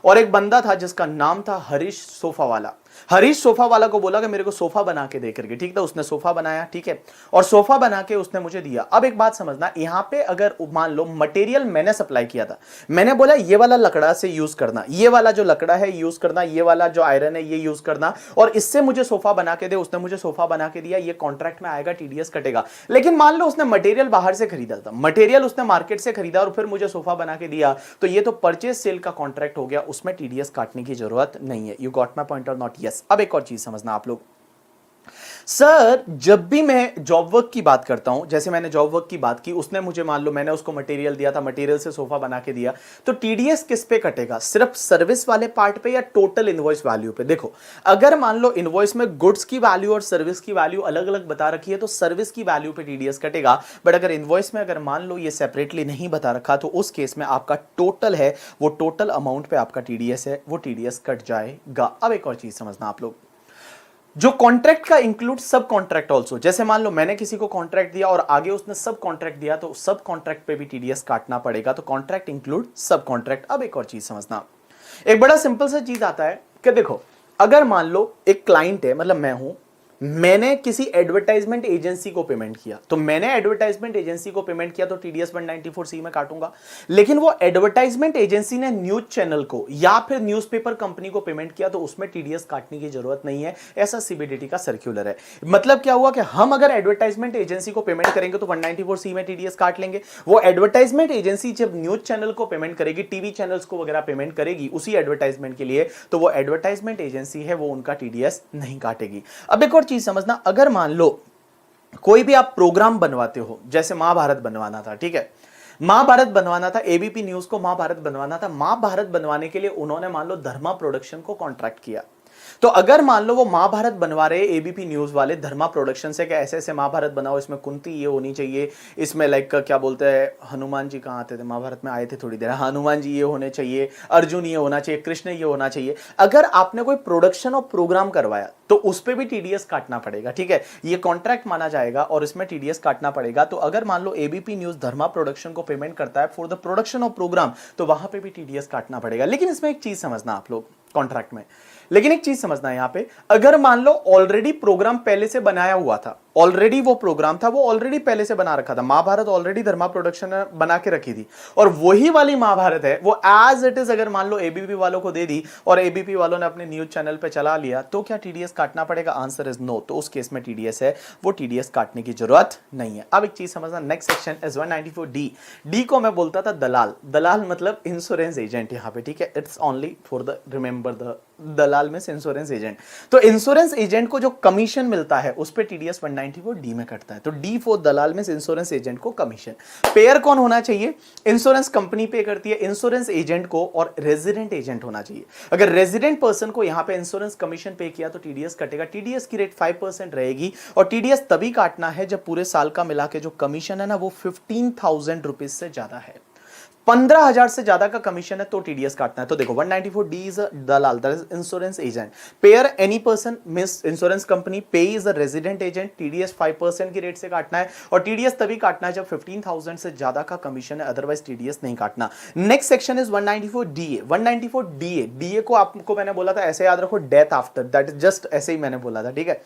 और एक बंदा था जिसका नाम था हरीश सोफा वाला। हरीश सोफा वाला को बोला कि मेरे को सोफा बना के दे करके, ठीक था, उसने सोफा बनाया, ठीक है, और सोफा बना के उसने मुझे दिया। अब एक बात समझना, यहां पे अगर मान लो मटेरियल मैंने सप्लाई किया था, मैंने बोला ये वाला लकड़ा से यूज करना, ये वाला जो लकड़ा है यूज करना, ये वाला जो आयरन है ये यूज करना, और इससे मुझे सोफा बना के दे, उसने मुझे सोफा बना के दिया, ये कॉन्ट्रैक्ट में आएगा, टीडीएस कटेगा। लेकिन मान लो उसने मटेरियल बाहर से खरीदा था, मटेरियल उसने मार्केट से खरीदा और फिर मुझे सोफा बना के दिया, तो ये तो परचेज सेल का कॉन्ट्रैक्ट हो गया, उसमें टीडीएस काटने की जरूरत नहीं है। You got my point or not? Yes. अब एक और चीज समझना आप लोग, सर जब भी मैं जॉब वर्क की बात करता हूं, जैसे मैंने जॉब वर्क की बात की, उसने मुझे मान लो मैंने उसको मटेरियल दिया था, मटेरियल से सोफा बना के दिया, तो टीडीएस किस पे कटेगा? सिर्फ सर्विस वाले पार्ट पे या टोटल इनवॉइस वैल्यू पे? देखो, अगर मान लो इनवॉइस में गुड्स की वैल्यू और सर्विस की वैल्यू अलग अलग बता रखी है तो सर्विस की वैल्यू पे टीडीएस कटेगा। बट अगर इनवॉइस में अगर मान लो ये सेपरेटली नहीं बता रखा तो उस केस में आपका टोटल है वो टोटल अमाउंट पे आपका टीडीएस है वो टीडीएस कट जाएगा। अब एक और चीज समझना आप लोग, जो कॉन्ट्रैक्ट का इंक्लूड सब कॉन्ट्रैक्ट ऑल्सो, जैसे मान लो मैंने किसी को कॉन्ट्रैक्ट दिया और आगे उसने सब कॉन्ट्रैक्ट दिया तो सब कॉन्ट्रैक्ट पे भी टीडीएस काटना पड़ेगा। तो कॉन्ट्रैक्ट इंक्लूड सब कॉन्ट्रैक्ट। अब एक और चीज समझना, एक बड़ा सिंपल सा चीज आता है कि देखो अगर मान लो एक क्लाइंट है, मतलब मैं हूं, मैंने किसी एडवर्टाइजमेंट एजेंसी को पेमेंट किया, तो मैंने एडवर्टाइजमेंट एजेंसी को पेमेंट किया तो टीडीएस 194C में काटूंगा। लेकिन वो एडवर्टाइजमेंट एजेंसी ने न्यूज चैनल को या फिर न्यूज़पेपर कंपनी को पेमेंट किया तो उसमें टीडीएस काटने की जरूरत नहीं है। ऐसा सीबीडीटी का सर्क्यूलर है। मतलब क्या हुआ कि हम अगर एडवर्टाइजमेंट एजेंसी को पेमेंट करेंगे तो 194C में टीडीएस काट लेंगे। वो एडवर्टाइजमेंट एजेंसी जब न्यूज चैनल को पेमेंट करेगी, टीवी चैनल्स को वगैरह पेमेंट करेगी उसी एडवर्टाइजमेंट के लिए, तो वो एडवर्टाइजमेंट एजेंसी है वो उनका टीडीएस नहीं काटेगी। अब एक और चीज समझना, अगर मान लो कोई भी आप प्रोग्राम बनवाते हो, जैसे महाभारत बनवाना था, ठीक है, महाभारत बनवाना था, एबीपी न्यूज को महाभारत बनवाना था। महाभारत बनवाने के लिए उन्होंने मान लो धर्मा प्रोडक्शन को कॉन्ट्रैक्ट किया। तो अगर मान लो वो महाभारत बनवा रहे एबीपी न्यूज वाले धर्मा प्रोडक्शन से कि ऐसे ऐसे महाभारत बनाओ, इसमें कुंती ये होनी चाहिए, इसमें लाइक क्या बोलते हैं, हनुमान जी कहाँ आते थे महाभारत में, आए थे थोड़ी देर, हनुमान जी ये होने चाहिए, अर्जुन ये होना चाहिए, कृष्ण ये होना चाहिए। अगर आपने कोई प्रोडक्शन और प्रोग्राम करवाया तो उस पर भी टीडीएस काटना पड़ेगा, ठीक है, ये कॉन्ट्रैक्ट माना जाएगा और इसमें टीडीएस काटना पड़ेगा। तो अगर मान लो एबीपी न्यूज धर्मा प्रोडक्शन को पेमेंट करता है for the production of programme, तो वहां पे भी टीडीएस काटना पड़ेगा। लेकिन इसमें एक चीज समझना आप लोग कॉन्ट्रैक्ट में, लेकिन एक चीज समझना है यहां पे, अगर मान लो ऑलरेडी प्रोग्राम पहले से बनाया हुआ था, ऑलरेडी वो प्रोग्राम था, वो ऑलरेडी पहले से बना रखा था, महाभारत ऑलरेडी धर्मा प्रोडक्शन ने बना के रखी थी, और वही वाली महाभारत है वो एज इट इज अगर मान लो एबीपी वालों को दे दी और एबीपी वालों ने अपने न्यूज चैनल पे चला लिया, तो क्या टीडीएस काटना पड़ेगा? Answer is no. तो उस केस में टीडीएस है वो टीडीएस काटने की जरूरत नहीं है। अब एक चीज समझना, next section is 194D। D को मैं बोलता था दलाल, दलाल मतलब इंश्योरेंस एजेंट यहां पे, ठीक है, it's only for the remember the दलाल में इंश्योरेंस एजेंट। तो इंश्योरेंस एजेंट को जो कमीशन मिलता है उस पे टीडीएस 194D में कटता है। तो डी फॉर दलाल में इंश्योरेंस एजेंट को कमीशन। पेयर कौन होना चाहिए? इंश्योरेंस कंपनी पे करती है इंश्योरेंस एजेंट को, और रेजिडेंट एजेंट होना चाहिए। अगर रेजिडेंट पर्सन को यहां पे इंश्योरेंस कमीशन पे किया तो टीडीएस कटेगा। टीडीएस की रेट 5% रहेगी, और टीडीएस तभी काटना है जब पूरे साल का मिला के जो कमीशन है ना वो 15,000 रुपीज से ज्यादा है। 15,000 से ज्यादा का कमीशन है तो टीडीएस काटना है। तो देखो 194D इज अ दलाल, that is insurance agent. Payer any person means insurance company, payee is a resident agent, TDS 5% की रेट से काटना है, और टीडीएस तभी काटना है जब 15,000 से ज्यादा का कमीशन है, अदरवाइज टीडीएस नहीं काटना। Next section is 194DA। 194DA, DA को आपको मैंने बोला था ऐसे याद रखो, death after, that is just ऐसे ही मैंने बोला था, ठीक है,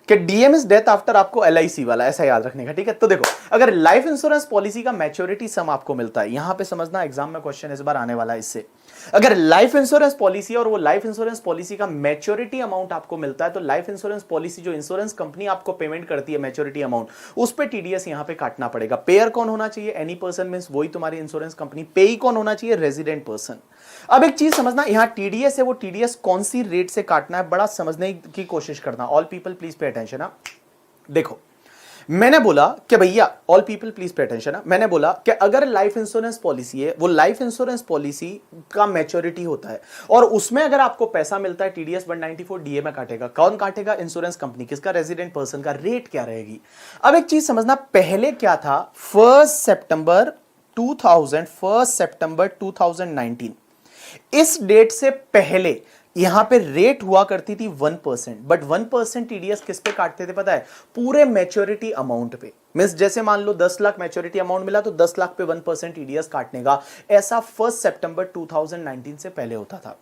कि डीएम इज डेथ आफ्टर, आपको एलआईसी वाला ऐसा याद रखने का, ठीक है। तो देखो अगर लाइफ इंश्योरेंस पॉलिसी का मैच्योरिटी सम आपको मिलता है, यहां पे समझना एग्जाम में क्वेश्चन इस बार आने वाला है इससे, अगर लाइफ इंश्योरेंस पॉलिसी और वो लाइफ इंश्योरेंस पॉलिसी का मैच्योरिटी अमाउंट आपको मिलता है, तो लाइफ इंश्योरेंस पॉलिसी जो इंश्योरेंस कंपनी आपको पेमेंट करती है मैच्योरिटी अमाउंट, उस पे टीडीएस यहां पे काटना पड़ेगा। पेयर कौन होना चाहिए? एनी पर्सन मींस वही तुम्हारी इंश्योरेंस कंपनी। पेई कौन होना चाहिए? Resident person. अब एक चीज समझना, यहां टीडीएस है वो टीडीएस कौन सी रेट से काटना है, बड़ा समझने की कोशिश करना। All people please pay attention. देखो मैंने बोला कि भैया all people please pay attention, मैंने बोला कि अगर लाइफ इंश्योरेंस पॉलिसी है, वो लाइफ इंश्योरेंस पॉलिसी का मैच्योरिटी होता है और उसमें अगर आपको पैसा मिलता है, टीडीएस 194DA में काटेगा। कौन काटेगा? Insurance company. किसका? रेजिडेंट पर्सन का। रेट क्या रहेगी? अब एक चीज समझना, पहले क्या था, 1 सितंबर 2019, इस डेट से पहले यहां पे रेट हुआ करती थी 1%, बट 1% टीडीएस किस पे काटते थे पता है? पूरे मैच्योरिटी अमाउंट पे। मींस जैसे मान लो 10 लाख मैच्योरिटी अमाउंट मिला तो 10 लाख पे 1% टीडीएस काटने का। ऐसा 1 सितंबर 2019 से पहले होता था।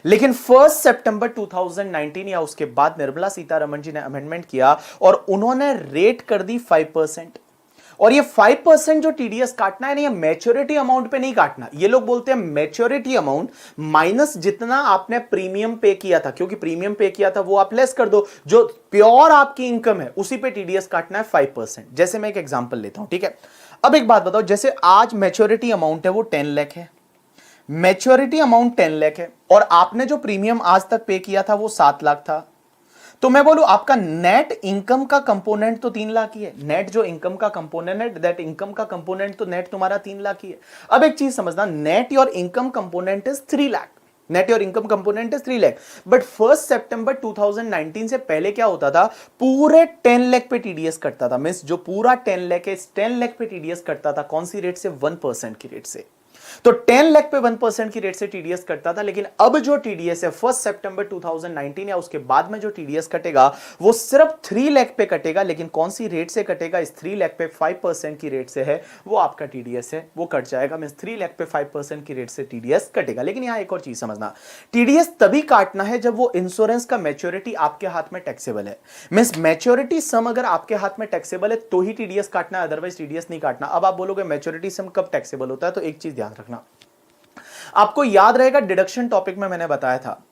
लेकिन 1 सितंबर 2019 या उसके बाद निर्मला सीतारमण जी ने अमेंडमेंट किया और उन्होंने रेट कर दी 5%। और ये 5% जो टीडीएस काटना है ना, ये मैच्योरिटी अमाउंट पे नहीं काटना। ये लोग बोलते हैं मैच्योरिटी अमाउंट माइनस जितना आपने प्रीमियम पे किया था, क्योंकि प्रीमियम पे किया था वो आप लेस कर दो, जो प्योर आपकी इनकम है उसी पे टीडीएस काटना है 5%। जैसे मैं एक एग्जांपल लेता हूं, ठीक है। अब एक बात बताओ, जैसे आज मैच्योरिटी अमाउंट है वो 10 लाख है, मैच्योरिटी अमाउंट 10 लाख है, और आपने जो प्रीमियम आज तक पे किया था वो 7 लाख था, तो मैं बोलूं आपका नेट इनकम का कंपोनेंट तो 3 लाख ही है। नेट जो इनकम का कंपोनेंट है, दैट इनकम का कंपोनेंट तो नेट तुम्हारा 3 लाख ही है। अब एक चीज समझना, net your income component is 3 lakh, net your income component is 3 lakh, but 1 सितंबर 2019 से पहले क्या होता था, पूरे 10 लाख पे टीडीएस कटता था। मींस जो पूरा 10 लाख है, इस 10 लाख पे टीडीएस कटता था। कौन सी रेट से? 1% की रेट से। तो 10 लाख पे 1% की रेट से टीडीएस कटता था, लेकिन अब जो टीडीएस है 1 सितंबर 2019 या उसके बाद में जो टीडीएस कटेगा वो सिर्फ 3 लाख पे कटेगा। लेकिन कौन सी रेट से कटेगा? इस 3 लाख पे 5% की रेट से है, वो आपका टीडीएस है वो कट जाएगा। मींस 3 लाख पे 5% की रेट से टीडीएस कटेगा। लेकिन यहां एक और चीज समझना, टीडीएस तभी काटना है जब वो इंश्योरेंस का मैच्योरिटी आपके हाथ में टैक्सेबल है। मींस मैच्योरिटी सम अगर आपके हाथ में टैक्सेबल है तो ही टीडीएस काटना है, अदरवाइज टीडीएस नहीं काटना। अब आप बोलोगे मैच्योरिटी सम कब टैक्सेबल होता है, तो एक चीज ध्यान रखना, आपको याद रहेगा डिडक्शन टॉपिक में मैंने बताया था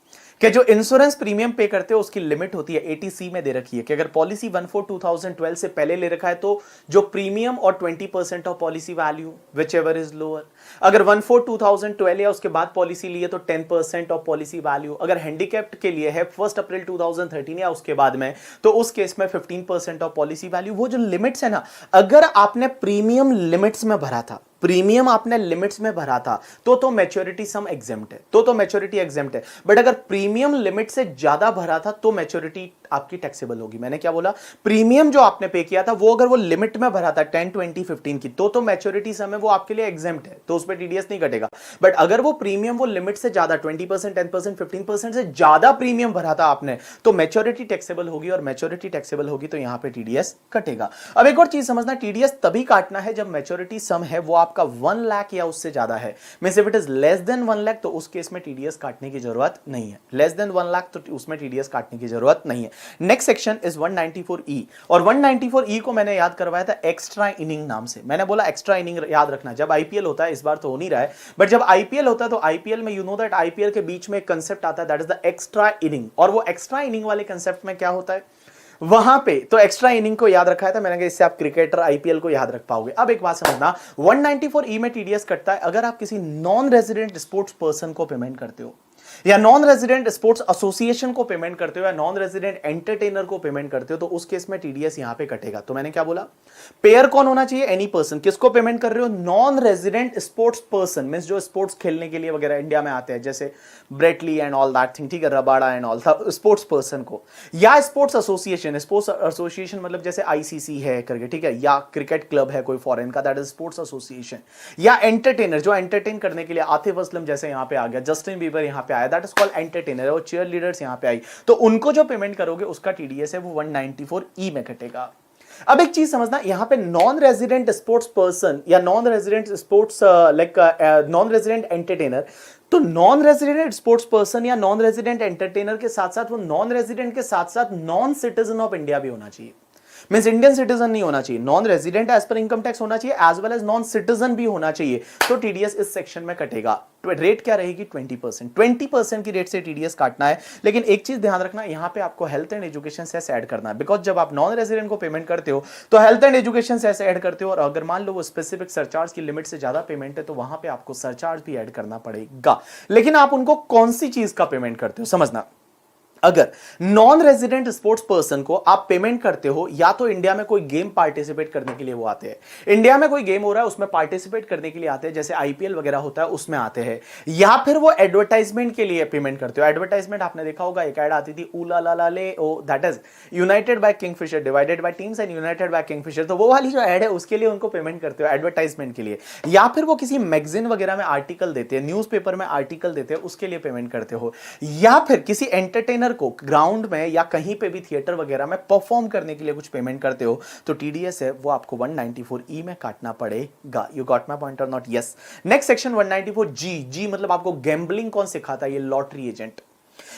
कि जो इंश्योरेंस प्रीमियम पे करते हो उसकी लिमिट होती है, एटीसी में दे रखी है कि अगर पॉलिसी 14/2012 से पहले ले रखा है तो जो प्रीमियम और 20% of policy value which ever is lower. अगर 14/2012 या उसके बाद पॉलिसी लिए तो 10% ऑफ पॉलिसी वैल्यू। अगर हैंडीकैप्ड के लिए है 1 अप्रैल 2013 या उसके बाद में, तो उस केस में 15% ऑफ पॉलिसी वैल्यू। वो जो लिमिट्स है ना, अगर आपने प्रीमियम लिमिट्स में भरा था, प्रीमियम आपने लिमिट्स में भरा था तो मैच्योरिटी सम एग्जेम्प्ट है, तो मैच्योरिटी एग्जेम्प्ट है। बट अगर प्रीमियम लिमिट से ज्यादा भरा था तो मैच्योरिटी आपकी टैक्सेबल होगी। मैंने क्या बोला? प्रीमियम जो आपने पे किया था वो अगर वो लिमिट में भरा था 10, 20, 15 की, तो मैच्योरिटी सम है वो आपके लिए एग्जेम्प्ट है, तो उस पर टीडीएस नहीं कटेगा। बट अगर वो प्रीमियम वो लिमिट से ज्यादा 20%, 10%, 15% से ज्यादा प्रीमियम भरा था आपने, तो मैच्योरिटी टैक्सेबल होगी, और मैच्योरिटी टैक्सेबल होगी तो यहां पे टीडीएस कटेगा। अब एक और चीज समझना, टीडीएस तभी काटना है जब मैच्योरिटी सम है वो आपका 1 लाख या उससे ज्यादा है। Means if it is less than 1 lakh तो उस केस में टीडीएस काटने की जरूरत नहीं है। लेस देन 1 लाख तो उसमें टीडीएस काटने की जरूरत नहीं है। नेक्स्ट सेक्शन इज 194E, और 194E को मैंने याद करवाया था एक्स्ट्रा इनिंग नाम से। मैंने बोला एक्स्ट्रा इनिंग याद रखना, जब आईपीएल होता है, इस बार तो हो नहीं रहा है, बट जब आईपीएल होता है तो आईपीएल में यू नो दैट आईपीएल के बीच में एक कंसेप्ट आता है that is the extra inning. और वो एक्स्ट्रा इनिंग वाले कंसेप्ट में क्या होता है वहां पे, तो एक्स्ट्रा इनिंग को याद रखा है था मैंने कहा, इससे आप क्रिकेटर आईपीएल को याद रख पाओगे। अब एक बात समझना, 194E में टीडीएस कटता है अगर आप किसी नॉन रेजिडेंट स्पोर्ट्स पर्सन को पेमेंट करते हो, या नॉन रेजिडेंट स्पोर्ट्स एसोसिएशन को पेमेंट करते हो, या नॉन रेजिडेंट एंटरटेनर को पेमेंट करते हो, तो उस केस में टीडीएस यहां पे कटेगा। तो मैंने क्या बोला? पेयर कौन होना चाहिए? Any person. किसको पेमेंट कर रहे हो? Non resident sports person, means जो स्पोर्ट्स खेलने के लिए वगैरह इंडिया में आते हैं, जैसे Brett Lee and all that thing, ठीक है, Rabada and all, sports person को, या स्पोर्ट्स एसोसिएशन। स्पोर्ट्स एसोसिएशन मतलब जैसे आईसीसी है करके, ठीक है, या क्रिकेट क्लब है कोई फॉरेन का, दैट इज स्पोर्ट्स एसोसिएशन। या एंटरटेनर, जो एंटरटेन करने के लिए, आतिफ असलम जैसे यहां पे आ गया, जस्टिन बीबर यहां पे आया, दैट इज कॉल्ड एंटरटेनर। और चीयर लीडर्स यहां पे आई, तो उनको जो पेमेंट करोगे उसका टीडीएस है वो 194E में कटेगा। अब एक चीज समझना, यहां पे नॉन रेजिडेंट स्पोर्ट्स पर्सन या non resident sports like non resident entertainer, तो नॉन रेजिडेंट स्पोर्ट्स पर्सन या नॉन रेजिडेंट एंटरटेनर के साथ साथ वो नॉन रेजिडेंट के साथ साथ नॉन सिटीजन ऑफ इंडिया भी होना चाहिए। मींस इंडियन सिटीजन नहीं होना चाहिए, non resident as per income tax होना चाहिए, as well as non citizen भी होना चाहिए, तो टीडीएस इस सेक्शन में कटेगा। रेट क्या रहेगी? 20%। 20% की रेट से टीडीएस काटना है। लेकिन एक चीज ध्यान रखना, यहां पे आपको health and education cess add करना है, बिकॉज जब आप नॉन रेजिडेंट को पेमेंट करते हो तो health and education cess add करते हो, और अगर मान लो वो स्पेसिफिक सरचार्ज की लिमिट से ज्यादा पेमेंट है तो वहां पे आपको सरचार्ज भी ऐड करना पड़ेगा। लेकिन आप उनको कौन सी चीज का पेमेंट करते हो समझना, अगर नॉन रेजिडेंट स्पोर्ट्स पर्सन को आप पेमेंट करते हो, या तो इंडिया में कोई गेम पार्टिसिपेट करने के लिए वो आते हैं, इंडिया में कोई गेम हो रहा है उसमें पार्टिसिपेट करने के लिए आते हैं, जैसे आईपीएल वगैरह होता है उसमें आते हैं, या फिर वो एडवर्टाइजमेंट के लिए पेमेंट करते हो। एडवर्टाइजमेंट आपने देखा होगा, एक ऐड आती थी ऊला ला ला ले ओ, that is united by Kingfisher, divided by teams and united by Kingfisher, तो वो वाली जो ऐड है उसके लिए उनको पेमेंट करते हो एडवर्टाइजमेंट के लिए। या फिर वो किसी मैगजीन वगैरह में आर्टिकल देते हैं, न्यूज़पेपर में आर्टिकल देते हैं, उसके लिए पेमेंट करते हो। या फिर किसी एंटरटेनर को ग्राउंड में या कहीं पे भी थिएटर वगैरह में परफॉर्म करने के लिए कुछ पेमेंट करते हो, तो टीडीएस है वो आपको 194E में काटना पड़ेगा। You got my point or not? Yes. Next section 194G। जी मतलब आपको गैम्बलिंग कौन सिखाता है? ये लॉटरी एजेंट।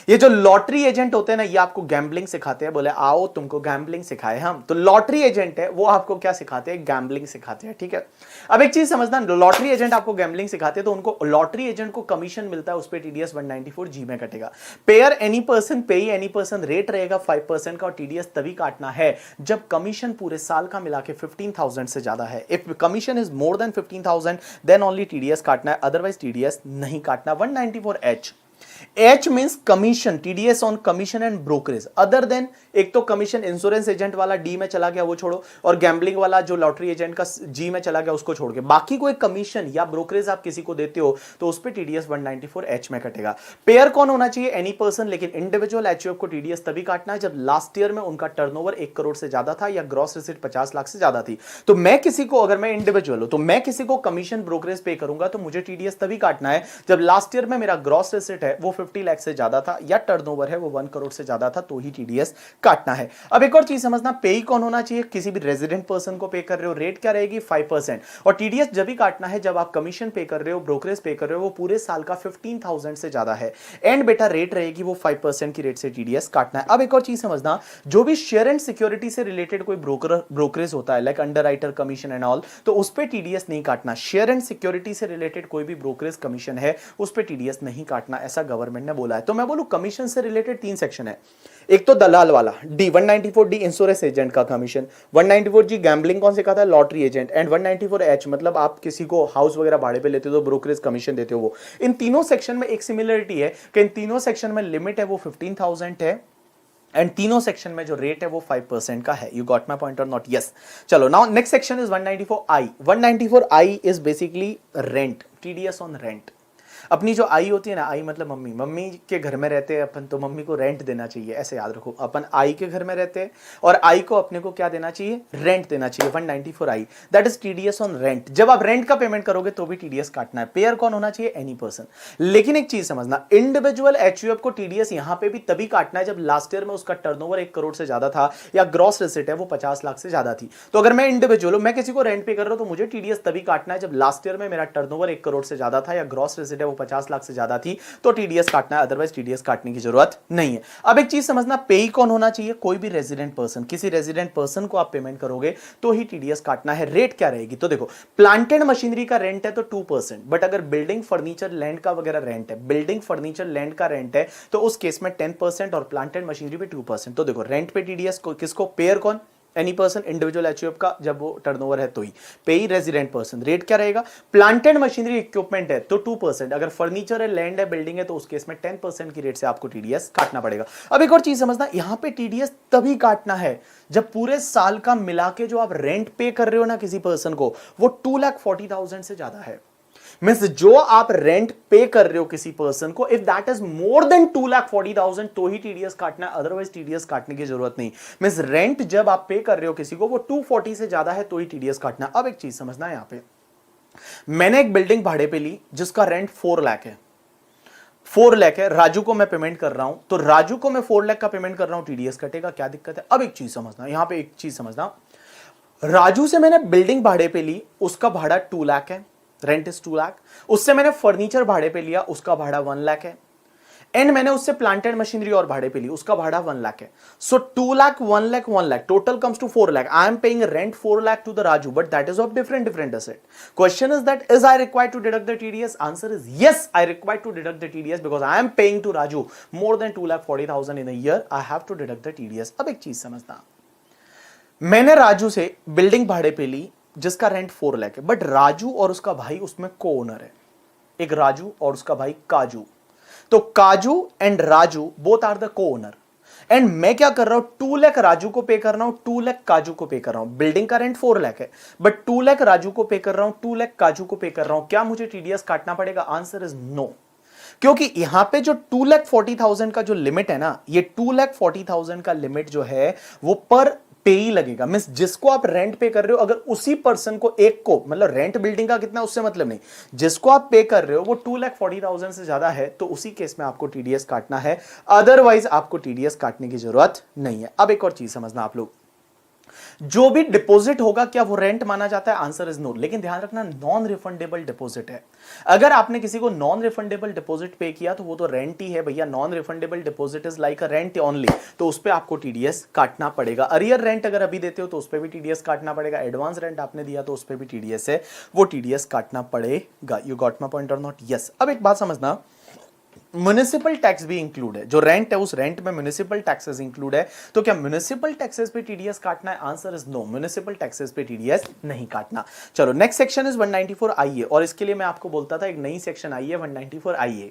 ये जो लॉटरी एजेंट होते हैं ना, ये आपको गैम्बलिंग सिखाते हैं। बोले आओ तुमको गैम्बलिंग सिखाए हम, तो लॉटरी एजेंट है वो आपको क्या सिखाते हैं? गैम्बलिंग सिखाते हैं, ठीक है। अब एक चीज समझना, लॉटरी एजेंट आपको गैम्बलिंग सिखाते हैं तो उनको लॉटरी एजेंट को कमीशन मिलता है, उस पर टीडीएस 194G में कटेगा। पेयर एनी पर्सन, पे एनी पर्सन, रेट रहेगा 5% का, और टीडीएस तभी काटना है जब कमीशन पूरे साल का मिला के 15,000 से ज्यादा है। If commission is more than 15,000 then only TDS काटना है, अदरवाइज टीडीएस नहीं काटना। 194H। H means commission, TDS on commission and brokerage other than, एक तो कमीशन इंश्योरेंस एजेंट वाला डी में चला गया वो छोड़ो, और गैम्बलिंग वाला जो लॉटरी एजेंट का जी में चला गया उसको छोड़ के बाकी कोई कमीशन या ब्रोकरेज आप किसी को देते हो तो उस पर टीडीएस 194 एच में कटेगा। पेयर कौन होना चाहिए? एनी पर्सन, लेकिन इंडिविजुअल एचयूएफ को टीडीएस तभी काटना है जब लास्ट ईयर में उनका टर्नओवर 1 करोड़ से ज्यादा था या ग्रॉस रिसीट 50 लाख से ज्यादा थी। तो मैं किसी को, अगर मैं इंडिविजुअल हूं तो मैं किसी को कमीशन ब्रोकरेज पे करूंगा तो मुझे टीडीएस तभी काटना है जब लास्ट ईयर में मेरा ग्रॉस रिसीट है वो 50 लाख से ज्यादा था या टर्नओवर है वो 1 करोड़ से ज्यादा था, तो ही टीडीएस काटना है। अब एक और चीज समझना, पे कौन होना चाहिए? किसी भी रेजिडेंट पर्सन को पे कर रहे हो, रेट क्या रहेगी? 5%। और टीडीएस जब भी काटना है जब आप कमीशन पे कर रहे हो, ब्रोकरेज पे कर रहे हो, वो पूरे साल का 15,000 से ज्यादा है, एंड बेटा रेट रहेगी वो 5% की रेट से टीडीएस काटना है। अब एक और चीज समझना, जो भी शेयर एंड सिक्योरिटी से रिलेटेड कोई ब्रोकरेज होता है like underwriter commission and all, तो उस पर टीडीएस नहीं काटना। शेयर एंड सिक्योरिटी से रिलेटेड कोई भी ब्रोकरेज कमीशन है उस पर टीडीएस नहीं काटना, ऐसा गवर्नमेंट ने बोला है। तो मैं बोलूं कमीशन से रिलेटेड 3 सेक्शन है, एक तो दलाल वाला डी 194 डी इंश्योरेंस एजेंट का कमीशन, 194 जी गैम्बलिंग कौन से का था? लॉटरी एजेंट, एंड 194 एच मतलब आप किसी को हाउस वगैरह भाड़े पे लेते हो तो ब्रोकरेज कमीशन देते हो वो। इन तीनों सेक्शन में एक सिमिलरिटी है कि इन तीनों सेक्शन में लिमिट है वो 15,000 है, एंड तीनों सेक्शन में जो रेट है वो 5% का है। You got my point or not? Yes. चलो now next section is 194I। 194I is basically rent, TDS on rent. अपनी जो आई होती है ना, आई मतलब मम्मी, मम्मी के घर में रहते हैं अपन तो मम्मी को रेंट देना चाहिए, ऐसे याद रखो। अपन आई के घर में रहते हैं और आई को अपने को क्या देना चाहिए? रेंट देना चाहिए। 194I that is TDS on rent. जब आप रेंट का पेमेंट करोगे तो भी टीडीएस काटना है। पेयर कौन होना चाहिए? Any person. लेकिन एक चीज समझना, इंडिविजुअल एचयूएफ को टीडीएस यहां पे भी तभी काटना है जब लास्ट ईयर में उसका टर्नओवर 1 करोड़ से ज्यादा था या ग्रॉस रिसीट है वो 50 लाख से ज्यादा थी। तो अगर मैं इंडिविजुअल हूं, मैं किसी को रेंट पे कर रहा हूं, तो मुझे टीडीएस तभी काटना है जब लास्ट ईयर में मेरा टर्नओवर 1 करोड़ से ज्यादा था या ग्रॉस रिसीट है वो 50 लाख से ज्यादा थी, तो टीडीएस काटना है, अदरवाइज टीडीएस काटने की जरूरत नहीं है। अब एक चीज समझना, पेई कौन होना चाहिए? कोई भी रेजिडेंट पर्सन, किसी रेजिडेंट पर्सन को आप पेमेंट करोगे तो ही टीडीएस काटना है। रेट क्या रहेगी? तो देखो, प्लांट एंड मशीनरी का रेंट है तो 2%, बट अगर बिल्डिंग फर्नीचर लैंड का वगैरह रेंट है, बिल्डिंग फर्नीचर लैंड का रेंट है तो उस केस में 10% और प्लांट एंड मशीनरी पे 2%। तो देखो रेंट पे टीडीएस किसको? पेयर कौन? एनी पर्सन, इंडिविजुअल एचयूएफ का जब वो टर्नओवर है तो ही। पेई रेजिडेंट पर्सन। रेट क्या रहेगा? प्लांट एंड मशीनरी इक्विपमेंट है तो 2%, अगर फर्नीचर है, लैंड है, बिल्डिंग है तो उस केस में 10% की रेट से आपको टीडीएस काटना पड़ेगा। अब एक और चीज समझना, यहां पे टीडीएस तभी काटना है जब पूरे साल का मिला के जो आप रेंट पे कर रहे हो ना किसी पर्सन को, वो 2,40,000 से ज्यादा है। मींस जो आप रेंट पे कर रहे हो किसी पर्सन को, if that is more than 2,40,000 तो ही टीडीएस काटना है, अदरवाइज टीडीएस काटने की जरूरत नहीं। मींस रेंट जब आप पे कर रहे हो किसी को वो 240 से ज्यादा है तो ही टीडीएस काटना। अब एक चीज समझना है, यहां पे मैंने एक बिल्डिंग भाड़े पे ली जिसका रेंट 4 लाख है, 4 लाख है, राजू को मैं पेमेंट कर रहा हूं, तो राजू को मैं 4 लाख का पेमेंट कर रहा हूं, टीडीएस कटेगा, क्या दिक्कत है? अब एक चीज समझना, यहां पे एक चीज समझना, राजू से मैंने बिल्डिंग भाड़े पे ली, उसका भाड़ा 2 लाख है, रेंट इज 2 लाख। उससे मैंने फर्नीचर भाड़े पे लिया, उसका भाड़ा 1 लाख है, एंड मैंने उससे प्लांट एंड मशीनरी और भाड़े पे ली, उसका भाड़ा 1 लाख है। So 2 lakh 1 lakh 1 lakh total comes to 4 lakh. I am paying rent 4 lakh to the Raju, but that is of different asset. Question is that is I required to deduct the TDS? Answer is yes, I required to deduct the TDS because I am paying to Raju more than 2,40,000 in a year, I have to deduct the TDS. अब एक चीज समझना, मैंने राजू से building भाड़े पे ली जिसका rent 4 lakh है, बट राजू और उसका भाई उसमें को ओनर है, एक राजू और उसका भाई काजू। तो Kaju and Raju both are the co owner, and मैं क्या कर रहा हूं, 2 लाख राजू को पे कर रहा हूं, 2 लाख काजू को पे कर रहा हूं। बिल्डिंग का रेंट 4 लाख है, बट 2 लाख राजू को पे कर रहा हूं, 2 लाख काजू को पे कर रहा हूं। क्या मुझे टीडीएस काटना पड़ेगा? आंसर इज नो, क्योंकि यहां पे जो 2,40,000 का जो लिमिट है ना, ये 2,40,000 का लिमिट जो है वो पर पे ही लगेगा। मींस जिसको आप रेंट पे कर रहे हो, अगर उसी पर्सन को एक को, मतलब रेंट बिल्डिंग का कितना उससे मतलब नहीं, जिसको आप पे कर रहे हो वो 2,40,000 से ज्यादा है तो उसी केस में आपको टीडीएस काटना है, अदरवाइज आपको टीडीएस काटने की जरूरत नहीं है। अब एक और चीज समझना आप लोग, जो भी डिपॉजिट होगा क्या वो रेंट माना जाता है? आंसर इज नो, लेकिन ध्यान रखना नॉन रिफंडेबल डिपॉजिट है। अगर आपने किसी को नॉन रिफंडेबल डिपॉजिट पे किया तो वो तो रेंट ही है भैया, non refundable deposit is like a rent only, तो उस पे आपको टीडीएस काटना पड़ेगा। अरियर रेंट अगर अभी देते हो तो उस पे भी टीडीएस काटना पड़ेगा, एडवांस रेंट आपने दिया तो उस पे भी टीडीएस है, वो टीडीएस काटना पड़ेगा। You got my point or not? Yes. अब एक बात समझना, म्युनिसिपल टैक्स भी इंक्लूड है, जो रेंट है उस रेंट में म्युनिसिपल टैक्सेस इंक्लूड है, तो क्या म्युनिसिपल टैक्सेस पे टीडीएस काटना है? Answer is no, municipal taxes पे टीडीएस नहीं काटना। चलो नेक्स्ट सेक्शन इज 194 आईए, और इसके लिए मैं आपको बोलता था एक नई सेक्शन आई है 194 आईए।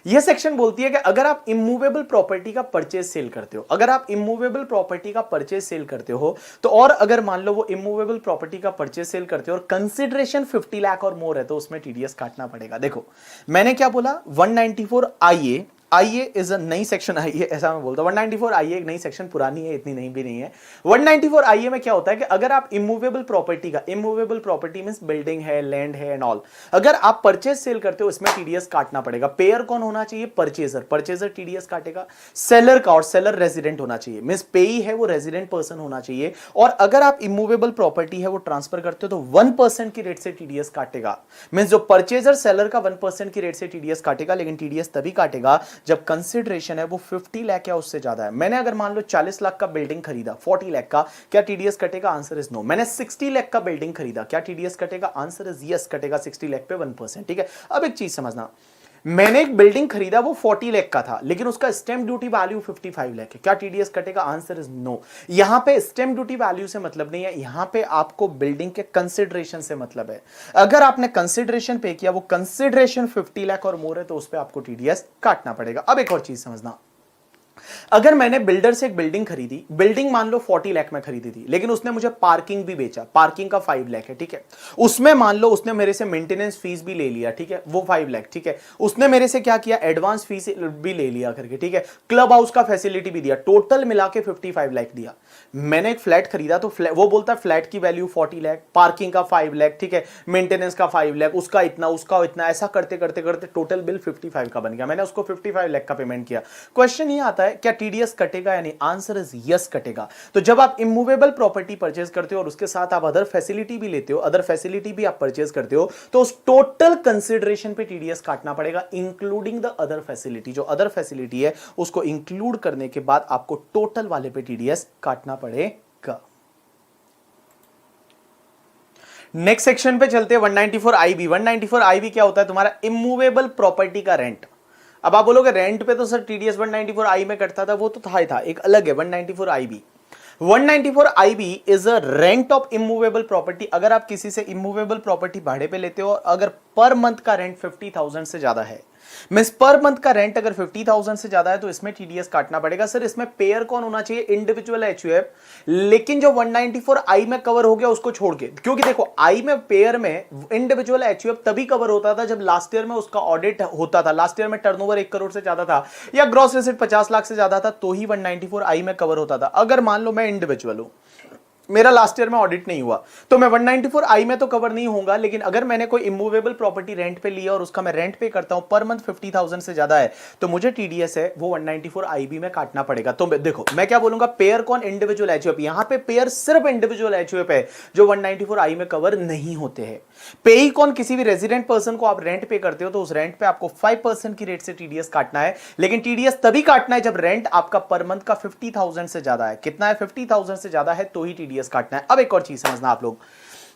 यह सेक्शन बोलती है कि अगर आप इमूवेबल प्रॉपर्टी का परचेज सेल करते हो, अगर आप इमूवेबल प्रॉपर्टी का परचेज सेल करते हो तो, और अगर मान लो वो इमूवेबल प्रॉपर्टी का परचेज सेल करते हो और कंसिडरेशन 50 लाख और मोर है तो उसमें टीडीएस काटना पड़ेगा। देखो मैंने क्या बोला, 194 IA, आईए इज अ नई सेक्शन आई है, ऐसा मैं बोलता हूं। 194 आईए एक नई सेक्शन, पुरानी है, इतनी नई भी नहीं है। 194 आईए में क्या होता है कि अगर आप इमूवेबल प्रॉपर्टी का, इमूवेबल प्रॉपर्टी मींस बिल्डिंग है, लैंड है एंड ऑल, अगर आप परचेज सेल करते हो इसमें टीडीएस काटना पड़ेगा। पेयर कौन होना चाहिए? परचेजर, परचेजर टीडीएस काटेगा। सेलर का, और सेलर रेजिडेंट होना चाहिए, मींस पेई है वो रेजिडेंट पर्सन होना चाहिए। और अगर आप इमूवेबल प्रॉपर्टी है वो ट्रांसफर करते हो तो 1% की रेट से टीडीएस काटेगा। मींस जो परचेजर सेलर का 1% की रेट से टीडीएस काटेगा, लेकिन टीडीएस तभी काटेगा जब कंसिडरेशन है वो 50 लाख या उससे ज्यादा है। मैंने अगर मान लो 40 लाख का बिल्डिंग खरीदा, 40 लाख का, क्या टीडीएस कटेगा? Answer is no. मैंने 60 लाख का बिल्डिंग खरीदा, क्या टीडीएस कटेगा? आंसर इज यस, कटेगा 60 लाख पे 1%। ठीक है, अब एक चीज समझना, मैंने एक बिल्डिंग खरीदा वो 40 लाख का था, लेकिन उसका स्टैंप ड्यूटी वैल्यू 55 लाख है, क्या टीडीएस कटेगा? Answer is no. यहां पे स्टैंप ड्यूटी वैल्यू से मतलब नहीं है, यहां पे आपको बिल्डिंग के कंसिडरेशन से मतलब है। अगर आपने कंसिडरेशन पे किया, वो कंसिडरेशन 50 लाख और मोर है तो उस पर आपको टीडीएस काटना पड़ेगा। अब एक और चीज समझना, अगर मैंने बिल्डर से एक बिल्डिंग खरीदी, बिल्डिंग मान लो 40 लाख में खरीदी थी, लेकिन उसने मुझे पार्किंग भी बेचा, पार्किंग का 5 लाख है, ठीक है, उसमें मान लो उसने मेरे से मेंटेनेंस फीस भी ले लिया, ठीक है, वो 5 लाख, ठीक है, उसने मेरे से क्या किया? एडवांस फीस भी ले लिया करके, ठीक है, क्लब हाउस का फैसिलिटी भी दिया, टोटल मिला के 55 लाख दिया। मैंने एक फ्लैट खरीदा तो वो बोलता है फ्लैट की वैल्यू 40 लाख, पार्किंग का 5 लाख, ठीक है, मेंटेनेंस का 5 लाख, उसका इतना, उसका इतना, ऐसा करते करते करते टोटल बिल 55 का बन गया। मैंने उसको 55 लाख का पेमेंट किया। क्वेश्चन ये आता है क्या टीडीएस कटेगा या नहीं? आंसर इज यस, कटेगा। तो जब आप इमूवेबल प्रॉपर्टी परचेज करते हो और उसके साथ आप अदर फैसिलिटी भी लेते हो, अदर फैसिलिटी भी आप परचेज करते हो, तो उस टोटल कंसिडरेशन पे टीडीएस काटना पड़ेगा, इंक्लूडिंग द अदर फैसिलिटी। जो अदर फैसिलिटी है उसको इंक्लूड करने के बाद आपको टोटल वाले पे टीडीएस काटना पड़ेगा। नेक्स्ट सेक्शन पे चलते हैं, 194 आईबी। 194 आईबी क्या होता है? तुम्हारा इमूवेबल प्रॉपर्टी का रेंट। अब आप बोलोगे रेंट पे तो सर टीडीएस 194 आई में कटता था, वो तो था ही था, एक अलग है 194 IB. 194 IB is a rent of immovable property. अगर आप किसी से इमूवेबल प्रॉपर्टी भाड़े पे लेते हो, अगर पर मंथ का रेंट 50,000 से ज्यादा है, मींस पर मंथ का रेंट अगर 50,000 से ज्यादा है तो इसमें टीडीएस काटना पड़ेगा। सर इसमें पेयर कौन होना चाहिए? Individual HUF. लेकिन जो 194 आई में कवर हो गया उसको छोड़ के, क्योंकि देखो आई में, पेयर में इंडिविजुअल एचयूएफ तभी कवर होता था जब लास्ट ईयर में उसका ऑडिट होता था, लास्ट ईयर में टर्नओवर 1 करोड़ से ज्यादा था या ग्रॉस एसेट 50 लाख से ज्यादा था, तो ही 194 आई में कवर होता था। अगर मान लो मैं इंडिविजुअल हूं, मेरा लास्ट ईयर में ऑडिट नहीं हुआ, तो मैं 194 आई में तो कवर नहीं होऊंगा, लेकिन अगर मैंने कोई इमूवेबल प्रॉपर्टी रेंट पे लिया और उसका मैं रेंट पे करता हूं, पर मंथ 50,000 से ज्यादा है, तो मुझे टीडीएस है वो 194 आईबी में काटना पड़ेगा। तो देखो मैं क्या बोलूंगा, पेयर कौन? Individual HUF. यहां पे पेयर सिर्फ इंडिविजुअल एचयूएफ है जो 194 आई में कवर नहीं होते हैं। पेई कौन? किसी भी रेजिडेंट पर्सन को आप रेंट पे करते हो तो उस रेंट पे आपको 5% की रेट से टीडीएस काटना है, लेकिन टीडीएस तभी काटना है जब रेंट आपका पर मंथ का 50,000 से ज्यादा है। कितना है? 50,000 से ज्यादा है तो ही टीडीएस काटना है। अब एक और चीज समझना आप लोग,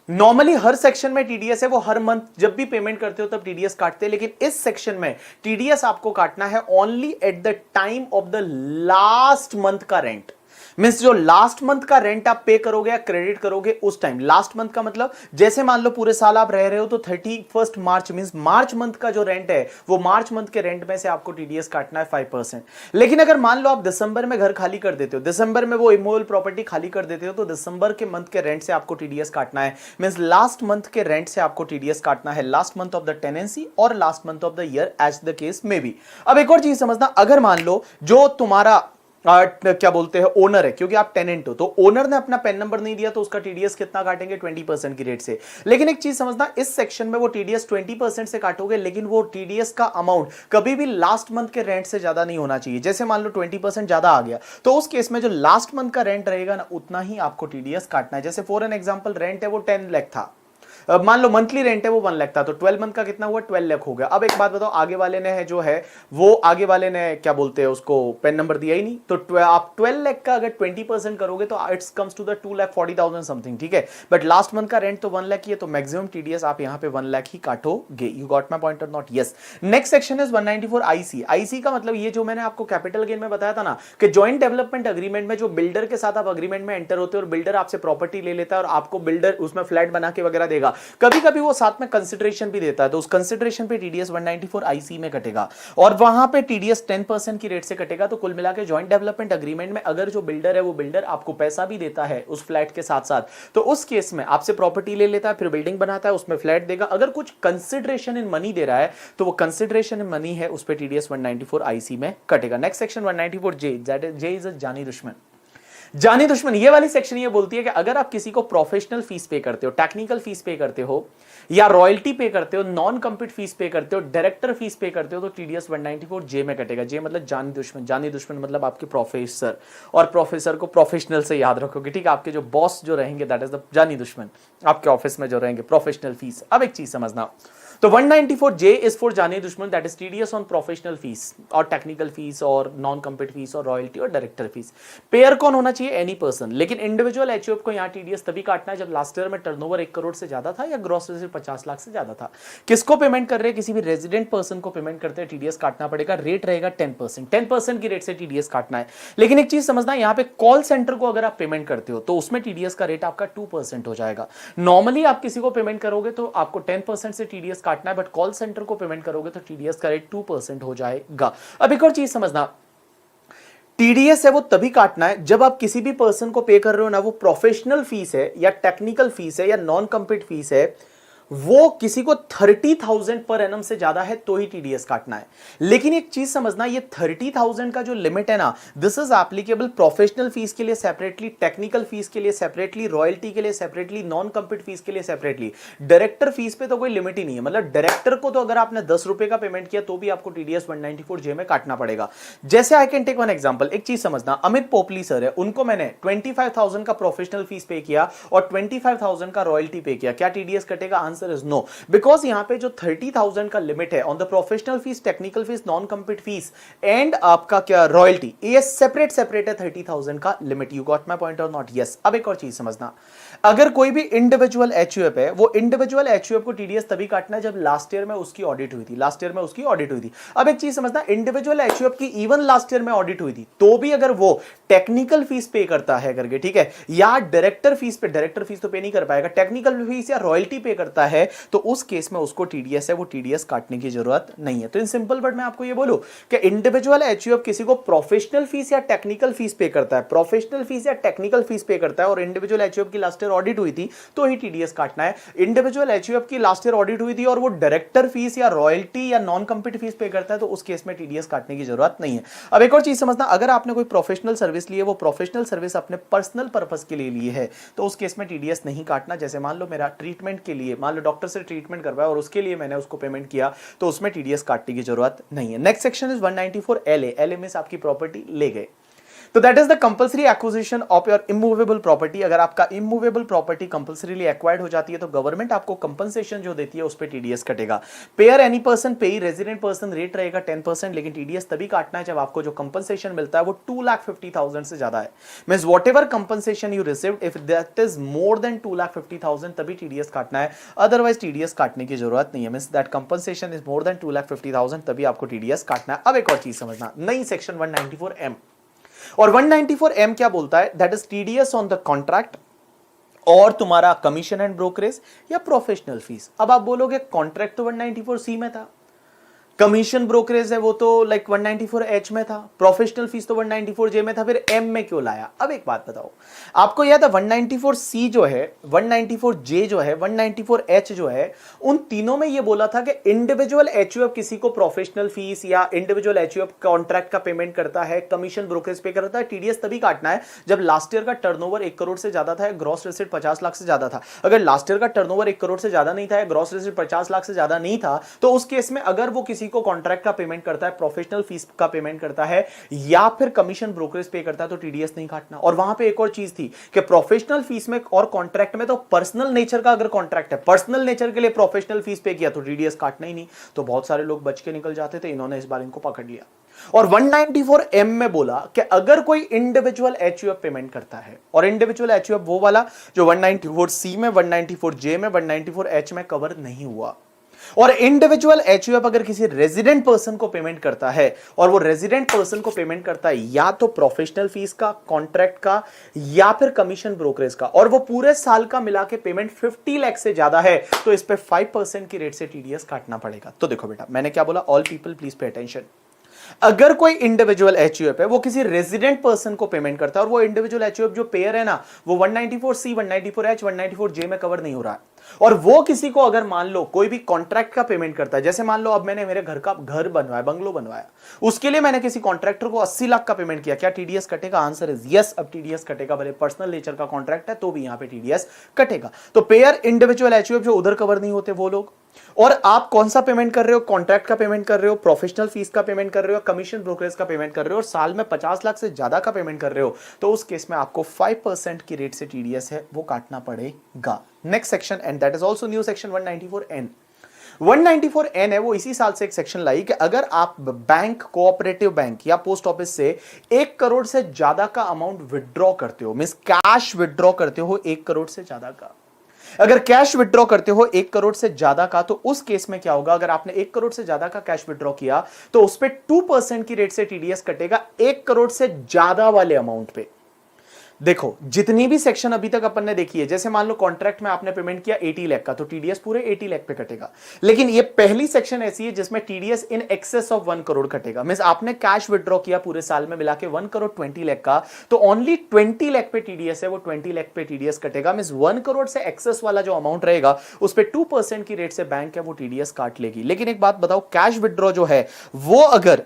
नॉर्मली हर सेक्शन में टीडीएस है वो हर मंथ जब भी पेमेंट करते हो तब टीडीएस काटते हैं, लेकिन इस सेक्शन में टीडीएस आपको काटना है only eight the time of the last month का रेंट। मींस जो लास्ट मंथ का रेंट आप पे करोगे या क्रेडिट करोगे उस टाइम। लास्ट मंथ का मतलब जैसे मान लो पूरे साल आप रह रहे हो तो 31 मार्च मींस मार्च मंथ का जो रेंट है वो मार्च मंथ के रेंट में से आपको टीडीएस काटना है 5%। लेकिन अगर मान लो आप दिसंबर में घर खाली कर देते हो, दिसंबर में वो इमूवेबल प्रॉपर्टी खाली कर देते हो, तो दिसंबर के मंथ के रेंट से आपको टीडीएस काटना है। मींस लास्ट मंथ के रेंट से आपको टीडीएस काटना है, last month of the tenancy और last month of the year as the case may be. अब एक और चीज समझना, अगर मान लो जो तुम्हारा क्या बोलते हैं ओनर है, क्योंकि आप टेनेंट हो, तो ओनर ने अपना पेन नंबर नहीं दिया तो उसका टीडीएस कितना काटेंगे? 20% की रेट से। लेकिन एक चीज समझना, इस सेक्शन में वो टीडीएस 20% से काटोगे, लेकिन वो टीडीएस का अमाउंट कभी भी लास्ट मंथ के रेंट से ज्यादा नहीं होना चाहिए। जैसे मान लो 20% ज्यादा आ गया तो उस केस में जो लास्ट मंथ का रेंट रहेगा ना उतना ही आपको टीडीएस काटना है। जैसे फॉर एन एग्जांपल रेंट है वो 10 लाख था, मान लो मंथली रेंट है वो 1 लाख था, तो 12 मंथ का कितना हुआ? 12 लाख हो गया। अब एक बात बताओ, आगे वाले ने है जो है वो आगे वाले ने क्या बोलते हैं उसको पेन नंबर दिया ही नहीं, तो आप 12 लाख का अगर 20% करोगे तो it's comes to the 2,40,000 something, ठीक है। बट लास्ट मंथ का रेंट तो 1 लाख ही है, तो मैक्सिमम टीडीएस आप यहाँ पे 1 लाख ही काटोगे। You got my point or not? Yes. Next section is 194 IC. IC का मतलब ये जो मैंने आपको कैपिटल गेन में बताया था ना कि जॉइंट डेवलपमेंट अग्रीमेंट में जो बिल्डर के साथ आप अग्रीमेंट में एंटर होते हो और बिल्डर आपसे प्रॉपर्टी ले लेता है और आपको बिल्डर उसमें फ्लैट बना के वगैरह देगा, कटेगा। कभी कभी वो साथ में कंसिडरेशन भी देता है, तो उस कंसिडरेशन पे टीडीएस 194 आईसी में कटेगा और वहां पे टीडीएस 10% की रेट से कटेगा। तो कुल मिला के जॉइंट डेवलपमेंट अग्रीमेंट में अगर जो बिल्डर है वो बिल्डर आपको पैसा भी देता है उस फ्लैट के साथ साथ, तो उस केस में आपसे प्रॉपर्टी ले लेता है, फिर बिल्डिंग बनाता है, उसमें फ्लैट देगा। अगर कुछ कंसिडरेशन इन मनी दे रहा है तो वो कंसिडरेशन इन मनी है, उस पे टीडीएस 194 आईसी में कटेगा। Next section 194 J, that is J is a जानी दुश्मन। जानी दुश्मन ये वाली सेक्शन ये बोलती है कि अगर आप किसी को प्रोफेशनल फीस पे करते हो, टेक्निकल फीस पे करते हो या रॉयल्टी पे करते हो, नॉन कम्पीट फीस पे करते हो, डायरेक्टर फीस पे करते हो, तो टीडीएस 194 जे में कटेगा। जे मतलब जानी दुश्मन, जानी दुश्मन मतलब आपके प्रोफेसर, और प्रोफेसर को प्रोफेशनल से याद रखोगे, ठीक है। आपके जो बॉस जो रहेंगे दैट इज द जानी दुश्मन, आपके ऑफिस में जो रहेंगे प्रोफेशनल फीस। अब एक चीज समझना, तो 194 जे इज फॉर जानी दुश्मन, that is TDS on professional fees और टेक्निकल फीस और नॉन कम्पीट फीस और रॉयल्टी और डायरेक्टर फीस। पेयर कौन होना चाहिए? Any person. लेकिन इंडिविजुअल एचयूएफ को यहाँ टीडीएस तभी काटना है जब लास्ट ईयर में टर्नओवर 1 करोड़ से ज्यादा था या ग्रॉस रेसिप्ट 50 लाख से ज्यादा था। किसको पेमेंट कर रहे हैं? किसी भी रेजिडेंट पर्सन को पेमेंट करते हैं, टीडीएस काटना पड़ेगा। रेट रहेगा 10%, 10% की रेट से टीडीएस काटना है। लेकिन एक चीज समझना, यहाँ पे कॉल सेंटर को अगर आप पेमेंट करते हो तो उसमें टीडीएस का रेट आपका 2% हो जाएगा। नॉर्मली आप किसी को पेमेंट करोगे तो आपको 10% से टीडीएस काटना है, बट कॉल सेंटर को पेमेंट करोगे तो टीडीएस का रेट 2% हो जाएगा। अब एक और चीज समझना, टीडीएस है वो तभी काटना है जब आप किसी भी पर्सन को पे कर रहे हो ना, वो प्रोफेशनल फीस है या टेक्निकल फीस है या नॉन कम्पीट फीस है, वो किसी को 30,000 पर एनम से ज्यादा है तो ही टीडीएस काटना है। लेकिन एक चीज समझना, ये 30,000 का जो लिमिट है ना, this is applicable professional fees के लिए सेपरेटली, टेक्निकल फीस के लिए सेपरेटली, रॉयल्टी के लिए सेपरेटली, नॉन कम्पीट फीस के लिए सेपरेटली। डायरेक्टर फीस पे तो कोई लिमिट ही नहीं है। मतलब डायरेक्टर को तो अगर आपने 10 रुपए का पेमेंट किया तो भी आपको टीडीएस 194 जे में काटना पड़ेगा। जैसे I can take one example, एक चीज समझना, अमित पोपली सर है, उनको मैंने 25,000 का प्रोफेशनल फीस पे किया और 25,000 का रॉयल्टी पे किया, क्या टीडीएस कटेगा? आंसर इज नो, बिकॉज यहां पे जो 30,000 का लिमिट है on the professional fees, technical fees, non compete fees and आपका क्या रॉयल्टी, ये सेपरेट है 30,000 का limit. You got my point or not? Yes. अब एक और चीज समझना, अगर कोई भी इंडिविजुअल एचयूएफ है, वो इंडिविजुअल एचयूएफ को टीडीएस तभी काटना है जब लास्ट ईयर में उसकी ऑडिट हुई थी, लास्ट ईयर में उसकी ऑडिट हुई थी। अब एक चीज समझना, इंडिविजुअल एचयूएफ की इवन लास्ट ईयर में ऑडिट हुई थी तो भी अगर वो टेक्निकल फीस पे करता है करके, ठीक है, या डायरेक्टर फीस पे, डायरेक्टर फीस तो पे नहीं कर पाएगा, टेक्निकल फीस या रॉयल्टी पे करता है, तो उस केस में उसको टीडीएस है वो टीडीएस काटने की जरूरत नहीं है। तो इन सिंपल वर्ड में आपको ये बोलूं कि इंडिविजुअल एचयूएफ किसी को प्रोफेशनल फीस या टेक्निकल फीस पे करता है, प्रोफेशनल फीस या टेक्निकल फीस पे करता है और इंडिविजुअल एचयूएफ की लास्ट ईयर ऑडिट हुई थी तो ही टीडीएस काटना है। इंडिविजुअल एचयूएफ की लास्ट ईयर ऑडिट हुई थी और वो डायरेक्टर फीस या रॉयल्टी या नॉन कम्पीट फीस पे करता है तो उस केस में टीडीएस काटने की जरूरत नहीं है। अब एक और चीज समझना, अगर आपने कोई प्रोफेशनल सर्विस ली है, वो प्रोफेशनल सर्विस अपने पर्सनल पर्पस के लिए ली है, तो उस केस में टीडीएस नहीं काटना। जैसे मान लो मेरा ट्रीटमेंट के लिए, मान लो डॉक्टर से ट्रीटमेंट करवाया और उसके लिए मैंने उसको पेमेंट किया, तो उसमें टीडीएस काटने की जरूरत नहीं है। Next section is 194 LA. LA में आपकी प्रॉपर्टी ले गए, तो that is the compulsory acquisition of your immovable property. अगर आपका इमूवेबल प्रॉपर्टी कंपल्सरीली एक्वायर्ड हो जाती है तो गवर्नमेंट आपको कंपनसेशन जो देती है उस पर टीडीएस कटेगा। पेयर एनी पर्सन, पेई रेजिडेंट पर्सन, रेट रहेगा 10%, लेकिन टीडीएस तभी काटना है जब आपको जो कंपनसेशन मिलता है वो 2,50,000 से ज्यादा है। Means what ever compensation you received, if that is more then 2,50,000 तभी टीडीएस काटना है, अदरवाइज टीडीएस काटने की जरूरत नहीं है। Means that compensation is more then 2,50,000 तभी आपको टीडीएस काटना है। अब एक और चीज समझना, नई सेक्शन 194M, और 194M क्या बोलता है? That is TDS on the contract और तुम्हारा कमीशन एंड ब्रोकरेज या प्रोफेशनल फीस। अब आप बोलोगे कॉन्ट्रैक्ट तो 194C में था, कमीशन ब्रोकरेज है वो तो लाइक 194H में था, प्रोफेशनल फीस तो 194J में था, फिर M में क्यों लाया? अब एक बात बताओ, आपको याद है 194C जो है, 194J जो है, 194H जो है, उन तीनों में ये बोला था कि इंडिविजुअल एचयूएफ किसी को प्रोफेशनल फीस या इंडिविजुअल एचयूएफ कॉन्ट्रैक्ट का पेमेंट करता है, कमीशन ब्रोकरेज पे करता है, टीडीएस तभी काटना है जब लास्ट ईयर का टर्नओवर 1 करोड़ से ज्यादा था, ग्रॉस रेसिप्ट 50 लाख से ज्यादा था। अगर लास्ट ईयर का टर्नओवर 1 करोड़ से ज्यादा नहीं था, ग्रॉस रेसिप्ट 50 लाख से ज्यादा नहीं था, तो उस केस में अगर वो किसी को कॉन्ट्रैक्ट का पेमेंट करता है, प्रोफेशनल फीस का पेमेंट करता है या फिर कमीशन ब्रोकरेज पे करता है तो टीडीएस नहीं काटना। और वहां पे एक और चीज थी कि प्रोफेशनल फीस में और कॉन्ट्रैक्ट में तो पर्सनल नेचर का अगर कॉन्ट्रैक्ट है, पर्सनल नेचर के लिए प्रोफेशनल फीस पे किया तो टीडीएस काटना ही नहीं। तो बहुत सारे लोग बच के निकल जाते थे, इन्होंने इस बार इनको पकड़ लिया और 194M में बोला कि अगर कोई इंडिविजुअल एचयूएफ पेमेंट करता है, और इंडिविजुअल एचयूएफ वो वाला जो 194C में, 194J में, 194H में कवर नहीं हुआ, और इंडिविजुअल एचयूएफ अगर किसी रेजिडेंट पर्सन को पेमेंट करता है और वो रेजिडेंट पर्सन को पेमेंट करता है या तो प्रोफेशनल फीस का, कॉन्ट्रैक्ट का या फिर कमीशन ब्रोकरेज का, और वो पूरे साल का मिला के पेमेंट 50 लाख से ज्यादा है, तो इस पे 5% की रेट से टीडीएस काटना पड़ेगा। तो देखो बेटा, मैंने क्या बोला, all people please pay attention. अगर कोई इंडिविजुअल एचयूएफ है वो किसी रेजिडेंट पर्सन को पेमेंट करता है और वो इंडिविजुअल एचयूएफ जो पेयर है ना, वो 194C, 194H, 194J में कवर नहीं हो रहा है, और वो किसी को अगर मान लो कोई भी कॉन्ट्रैक्ट का पेमेंट करता है, जैसे मान लो अब मैंने मेरे घर बनवाया, बंगलो बनवाया, उसके लिए मैंने किसी कॉन्ट्रैक्टर को 80 लाख का पेमेंट किया, क्या टीडीएस कटेगा? आंसर इज यस, अब टीडीएस कटेगा, भले पर्सनल नेचर का कॉन्ट्रैक्ट है तो भी यहां पे टीडीएस कटेगा। तो पेयर, इंडिविजुअल एचयूएफ जो उधर कवर नहीं होते वो लोग, और आप कौन सा पेमेंट कर रहे हो? कॉन्ट्रैक्ट का पेमेंट कर रहे हो, प्रोफेशनल फीस का पेमेंट कर रहे हो, कमीशन ब्रोकरेज का पेमेंट कर रहे हो, और साल में 50 लाख से ज्यादा का पेमेंट कर रहे हो, तो उस केस में आपको 5% की रेट से टीडीएस है वो काटना पड़ेगा। Next section, and that is also new section 194N। 194N है वो इसी साल से एक सेक्शन लाई कि अगर आप बैंक, कोऑपरेटिव बैंक या पोस्ट ऑफिस से 1 करोड़ से ज्यादा का अमाउंट विड्रॉ करते हो, मींस कैश विड्रॉ करते हो 1 करोड़ से ज्यादा का, अगर कैश विड्रॉ करते हो 1 करोड़ से ज्यादा का, तो उस केस में क्या होगा? अगर आपने 1 करोड़ से ज्यादा का कैश विड्रॉ किया तो उस पे 2% की रेट से टीडीएस कटेगा 1 करोड़ से ज्यादा वाले अमाउंट पे। देखो, जितनी भी सेक्शन अभी तक अपन ने देखी है, जैसे मान लो कॉन्ट्रैक्ट में आपने पेमेंट किया 80 लाख का, तो टीडीएस पूरे 80 लाख पे कटेगा। लेकिन ये पहली सेक्शन ऐसी है जिसमें TDS in excess of 1 crore कटेगा। मींस आपने कैश विड्रॉ किया पूरे साल में मिला के 1 करोड़ 20 लाख का, तो ओनली 20 लाख पे टीडीएस है, वो 20 लाख पे टीडीएस कटेगा। मींस 1 करोड़ से एक्सेस वाला जो अमाउंट रहेगा उस पे 2% की रेट से बैंक है वो टीडीएस काट लेगी। लेकिन एक बात बताओ, कैश विड्रॉ जो है वो अगर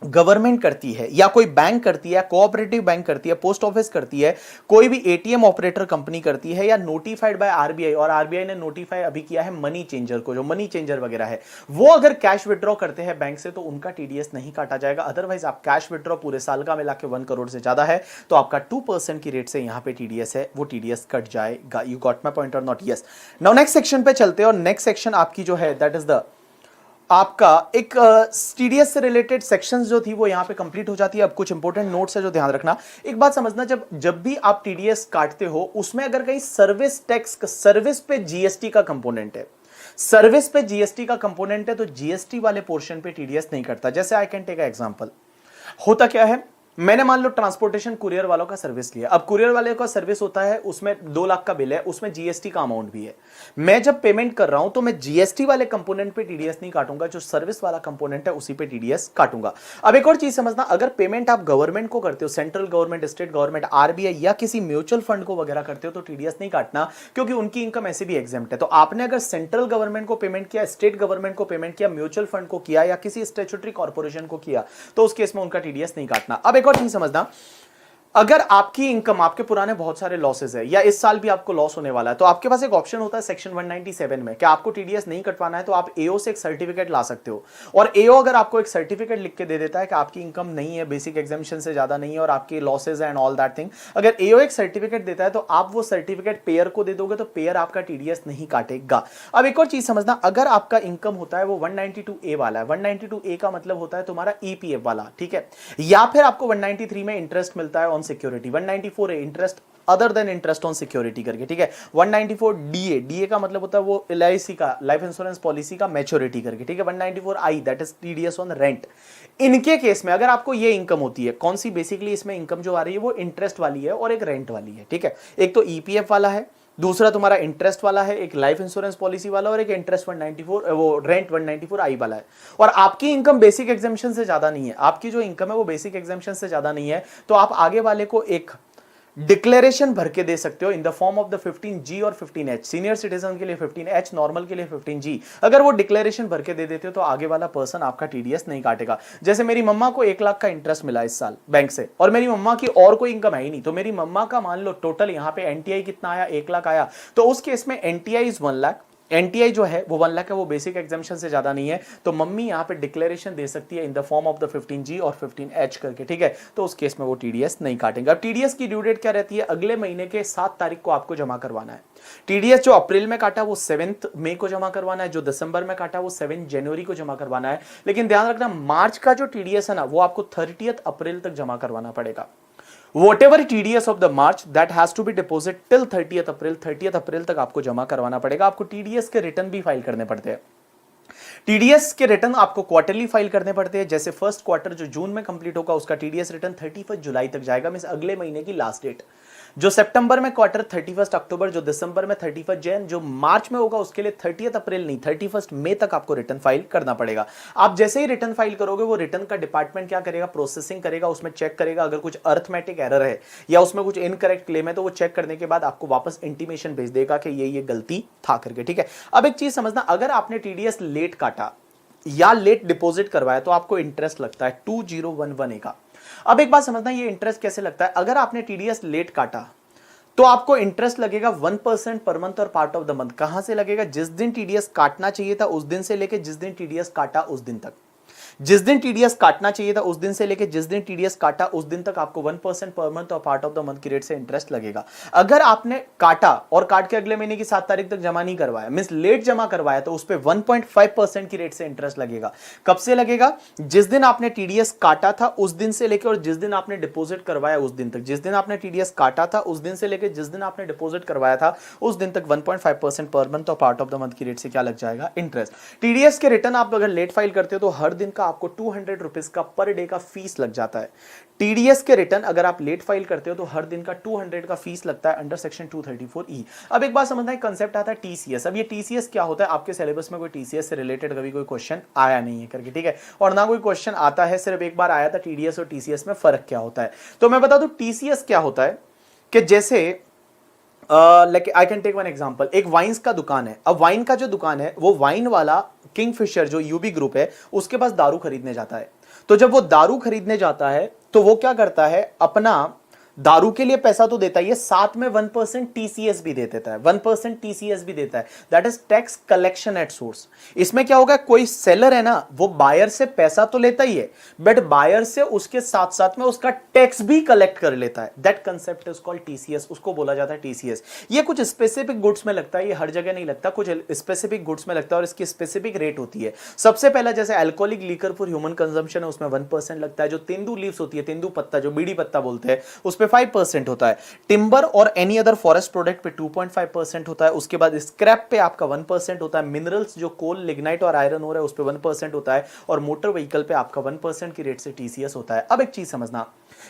गवर्नमेंट करती है या कोई बैंक करती है, कोऑपरेटिव बैंक करती है, पोस्ट ऑफिस करती है, कोई भी एटीएम ऑपरेटर कंपनी करती है, या नोटिफाइड बाय आरबीआई, और आरबीआई ने नोटिफाई अभी किया है मनी चेंजर को, जो मनी चेंजर वगैरह है, वो अगर कैश विड्रॉ करते हैं बैंक से तो उनका टीडीएस नहीं काटा जाएगा। अदरवाइज आप कैश विड्रॉ पूरे साल का मिला के 1 करोड़ से ज्यादा है तो आपका 2% की रेट से यहां पे टीडीएस है वो टीडीएस कट जाएगा। You got my point or not? Yes. Now next section पे चलते हैं, और नेक्स्ट सेक्शन आपकी जो है दैट इज द आपका एक टीडीएस से रिलेटेड सेक्शंस जो थी वो यहां पे कंप्लीट हो जाती है। अब कुछ इंपॉर्टेंट नोट्स है जो ध्यान रखना। एक बात समझना, जब भी आप टीडीएस काटते हो उसमें अगर कहीं सर्विस टैक्स, सर्विस पे जीएसटी का कंपोनेंट है, सर्विस पे जीएसटी का कंपोनेंट है, तो जीएसटी वाले पोर्शन पे टीडीएस नहीं करता। जैसे I can take a example, होता क्या है, मैंने मान लो ट्रांसपोर्टेशन कुरियर वालों का सर्विस लिया। अब कुरियर वाले का सर्विस होता है, उसमें 2 लाख का बिल है, उसमें जीएसटी का अमाउंट भी है। मैं जब पेमेंट कर रहा हूं तो मैं जीएसटी वाले कंपोनेंट पे टीडीएस नहीं काटूंगा, जो सर्विस वाला कंपोनेंट है उसी पे टीडीएस काटूंगा। अब एक और चीज समझना, अगर पेमेंट आप गवर्नमेंट को करते हो, central government, state government, RBI या किसी म्यूचुअल फंड को वगैरह करते हो, तो टीडीएस नहीं काटना, क्योंकि उनकी इनकम ऐसे भी एग्जेम्प्ट है। तो आपने अगर सेंट्रल गवर्नमेंट को पेमेंट किया, स्टेट गवर्नमेंट को पेमेंट किया, म्यूचुअल फंड को किया या किसी स्टैट्यूटरी कॉर्पोरेशन को किया, तो उस केस में उनका टीडीएस नहीं काटना। अब एक और चीज समझना, अगर आपकी इनकम, आपके पुराने बहुत सारे लॉसेस है या इस साल भी आपको लॉस होने वाला है, तो आपके पास एक ऑप्शन होता है सेक्शन 197 में कि आपको टीडीएस नहीं कटवाना है, तो आप एओ से एक सर्टिफिकेट ला सकते हो। और एओ अगर आपको एक सर्टिफिकेट लिख के दे देता है कि आपकी इनकम नहीं है, बेसिक एग्जामिशन से ज्यादा नहीं है और आपके losses and all that thing, अगर एओ एक सर्टिफिकेट देता है तो आप वो सर्टिफिकेट पेयर को दे दोगे, तो पेयर आपका टीडीएस नहीं काटेगा। अब एक और चीज समझना, अगर आपका इनकम होता है वो 192A वाला है, 192A का मतलब होता है तुम्हारा ईपीएफ वाला, ठीक है, या फिर आपको 193 में इंटरेस्ट मिलता है ऑन सिक्योरिटी, 194 है interest other than interest on security करके, ठीक है, 194 डीए, डीए का मतलब होता है वो एलआईसी का, लाइफ इंश्योरेंस पॉलिसी का मैच्योरिटी करके, ठीक है, 194 I that is TDS on rent. इनके केस में अगर आपको ये इनकम होती है, कौन सी, बेसिकली इसमें इनकम जो आ रही है वो इंटरेस्ट वाली है और एक रेंट वाली है, ठीक है, एक तो ईपीएफ वाला है, दूसरा तुम्हारा इंटरेस्ट वाला है, एक लाइफ इंश्योरेंस पॉलिसी वाला, और एक इंटरेस्ट 194 वो रेंट 194 आई वाला है, और आपकी इनकम बेसिक एग्जामिशन से ज्यादा नहीं है, आपकी जो इनकम है वो बेसिक एग्जामिशन से ज्यादा नहीं है, तो आप आगे वाले को एक डिक्लेरेशन भर के दे सकते हो in the form of the 15G और 15H, सीनियर सिटीजन के लिए 15H, नॉर्मल के लिए 15G। अगर वो डिक्लेरेशन भर के दे देते हो तो आगे वाला पर्सन आपका टीडीएस नहीं काटेगा। जैसे मेरी मम्मा को 1 लाख का इंटरेस्ट मिला इस साल बैंक से, और मेरी मम्मा की और कोई इनकम है ही नहीं, तो मेरी मम्मा का मान लो टोटल यहाँ पे एनटीआई कितना आया, 1 लाख आया, तो उस केस में एनटीआई इज 1 लाख, एनटीआई जो है वो 1 लाख है, वो बेसिक एग्जामिशन से ज्यादा नहीं है, तो मम्मी यहाँ पे डिक्लेरेशन दे सकती है in the form of the 15G और 15H करके, ठीक है, तो उस केस में वो टीडीएस नहीं काटेंगे। अब टीडीएस की ड्यू डेट क्या रहती है, अगले महीने के 7 तारीख को आपको जमा करवाना है। टीडीएस जो अप्रैल में काटा वो 7 मई को जमा करवाना है, जो दिसंबर में काटा वो 7 जनवरी को जमा करवाना है, लेकिन ध्यान रखना मार्च का जो टीडीएस है ना वो आपको 30 अप्रैल तक जमा करवाना पड़ेगा। Whatever TDS of the March that has to be deposited till 30th April, 30th अप्रैल तक आपको जमा करवाना पड़ेगा। आपको TDS के रिटर्न भी फाइल करने पड़ते हैं। टीडीएस के रिटर्न आपको क्वार्टरली फाइल करने पड़ते हैं। जैसे फर्स्ट क्वार्टर जो जून में कंप्लीट होगा उसका टीडीएस रिटर्न 31 जुलाई तक जाएगा, मींस अगले महीने की लास्ट डेट। जो सितंबर में क्वार्टर 31 अक्टूबर, जो दिसंबर में 31 जैन, जो मार्च में होगा उसके लिए 30 अप्रैल नहीं 31 मई तक आपको रिटर्न फाइल करना पड़ेगा। आप जैसे ही रिटर्न फाइल करोगे वो रिटर्न का डिपार्टमेंट क्या करेगा, प्रोसेसिंग करेगा, उसमें चेक करेगा अगर कुछ अर्थमेटिक एरर है या उसमें कुछ इनकरेक्ट क्लेम है तो वो चेक करने के बाद आपको वापस इंटीमेशन भेज देगा कि ये गलती था करके, ठीक है। अब एक चीज समझना, अगर आपने टीडीएस लेट काटा या लेट डिपॉजिट करवाया तो आपको इंटरेस्ट लगता है 2011 का। अब एक बात समझना, ये इंटरेस्ट कैसे लगता है। अगर आपने टीडीएस लेट काटा तो आपको इंटरेस्ट लगेगा 1% पर मंथ और पार्ट ऑफ द मंथ। कहां से लगेगा, जिस दिन टीडीएस काटना चाहिए था उस दिन से लेके जिस दिन टीडीएस काटा उस दिन तक। जिस दिन टीडीएस काटना चाहिए था उस दिन से लेके जिस दिन टीडीएस काटा उस दिन तक आपको 1% पर मंथ और पार्ट ऑफ द मंथ की रेट से इंटरेस्ट लगेगा। अगर आपने काटा और काट के अगले महीने की 7 तारीख तक जमा नहीं करवाया, मींस लेट जमा करवाया, तो उस पे 1.5% की रेट से इंटरेस्ट लगेगा। कब से लगेगा, जिस दिन आपने टीडीएस काटा था उस दिन से लेकर और जिस दिन आपने डिपॉजिट करवाया उस दिन तक। जिस दिन आपने टीडीएस काटा था उस दिन से लेकर जिस दिन आपने डिपॉजिट करवाया था उस दिन तक 1.5% पर मंथ और पार्ट ऑफ द मंथ की रेट से क्या लग जाएगा, इंटरेस्ट। टीडीएस के रिटर्न आप अगर लेट फाइल करते हो तो हर दिन का आपको 200 रुपीज का पर डे का फीस लग जाता है। टीडीएस के रिटर्न अगर आप लेट फाइल करते हो तो हर दिन का 200 का फीस लगता है अंडर सेक्शन 234E। अब एक बात समझना है, कंसेप्ट आता है टीसीएस। अब ये टीसीएस क्या होता है, आपके सिलेबस में कोई टीसीएस से रिलेटेड कभी कोई क्वेश्चन आया नहीं है करके, ठीक है, और ना कोई क्वेश्चन आता है, सिर्फ एक बार आया था टीडीएस और टीसीएस में फर्क क्या होता है। तो मैं बता दूं टीसीएस क्या होता है कि जैसे like I can take one example, एक वाइन्स का दुकान है। अब वाइन का जो दुकान है वो वाइन वाला किंगफिशर जो यूबी ग्रुप है उसके पास दारू खरीदने जाता है। तो जब वो दारू खरीदने जाता है तो वो क्या करता है, अपना दारू के लिए पैसा तो देता ही है, साथ में 1% टीसीएस भी दे देता है। 1% टीसीएस भी देता है, that is tax collection at source. इसमें क्या होगा, कोई सेलर है ना वो बायर से पैसा तो लेता ही है बट बायर से उसके साथ साथ में उसका टैक्स भी कलेक्ट कर लेता है। That concept is called TCS, उसको बोला जाता है टीसीएस। ये कुछ स्पेसिफिक गुड्स में लगता है, ये हर जगह नहीं लगता, कुछ स्पेसिफिक गुड्स में लगता है और इसकी स्पेसिफिक रेट होती है। सबसे पहला जैसे alcoholic liquor for human consumption है उसमें 1% लगता है। जो तेंदू लीव्स होती है, तेंदू पत्ता जो बीड़ी पत्ता बोलते हैं, उस पे 5% होता है। टिम्बर और एनी अदर फॉरेस्ट प्रोडक्ट पे 2.5% होता है। उसके बाद स्क्रैप पे आपका 1% होता है। मिनरल्स जो कोल, लिग्नाइट और आयरन ओर है उस पे 1% होता है और मोटर व्हीकल पे आपका 1% की रेट से टीसीएस होता है। अब एक चीज समझना,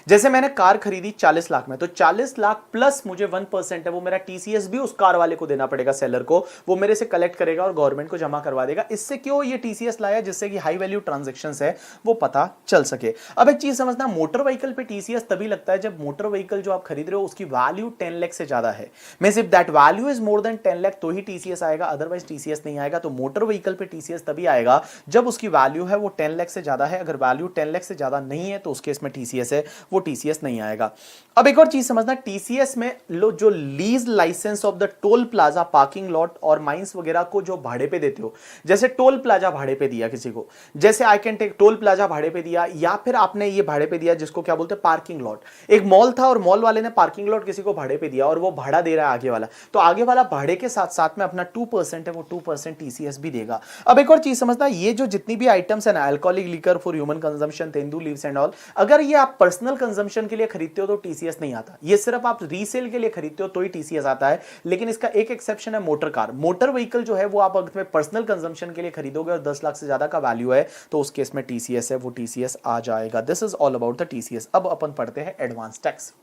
जैसे मैंने कार खरीदी 40 लाख में, तो 40 लाख प्लस मुझे 1% है वो मेरा टीसीएस भी उस कार वाले को देना पड़ेगा, सेलर को, वो मेरे से कलेक्ट करेगा और गवर्नमेंट को जमा करवा देगा। इससे क्यों ये टीसीएस लाया, जिससे कि हाई वैल्यू ट्रांजैक्शंस है वो पता चल सके। अब एक चीज समझना, मोटर व्हीकल पे टीसीएस तभी लगता है जब मोटर व्हीकल जो आप खरीद रहे हो उसकी वैल्यू 10 लाख से ज्यादा है। Means if that value is more than 10 lakh तो ही टीसीएस आएगा, अदरवाइज टीसीएस नहीं आएगा। तो मोटर व्हीकल पे टीसीएस तभी आएगा जब उसकी वैल्यू है वो 10 लाख से ज्यादा है। अगर वैल्यू 10 लाख से ज्यादा नहीं है तो उस केस में टीसीएस है, वो टीसीएस नहीं आएगा। अब एक और चीज समझना, टीसीएस में जो lease licence of the toll plaza, parking lot और माइंस वगैरह को जो भाड़े पे देते हो, जैसे टोल प्लाजा भाड़े पे दिया किसी को, जैसे I can take toll plaza भाड़े पे दिया, या फिर आपने ये भाड़े पे दिया जिसको क्या बोलते हैं पार्किंग लॉट। एक मॉल था और मॉल वाले ने पार्किंग लॉट किसी को भाड़े पे दिया और वो भाड़ा दे रहा है आगे वाला, तो आगे वाला भाड़े के साथ साथ में अपना 2% है वो 2% टीसीएस भी देगा। अब एक और चीज समझना, ये जो जितनी भी आइटम्स है ना, alcoholic liquor for human consumption, tendu leaves and all, अगर ये आप पर्सनल कंजम्पशन के लिए खरीदते हो तो टीसीएस नहीं आता। ये सिर्फ आप रीसेल के लिए खरीदते हो तो ही टीसीएस आता है। लेकिन इसका एक एक्सेप्शन है, मोटर कार। मोटर व्हीकल जो है वो आप अगर पर्सनल कंजम्पशन के लिए खरीदोगे और 10 लाख से ज्यादा का वैल्यू है तो उस केस में टीसीएस है वो टीसीएस आ जाएगा। This is all about the TCS. अब अपन पढ़ते हैं एडवांस टैक्स।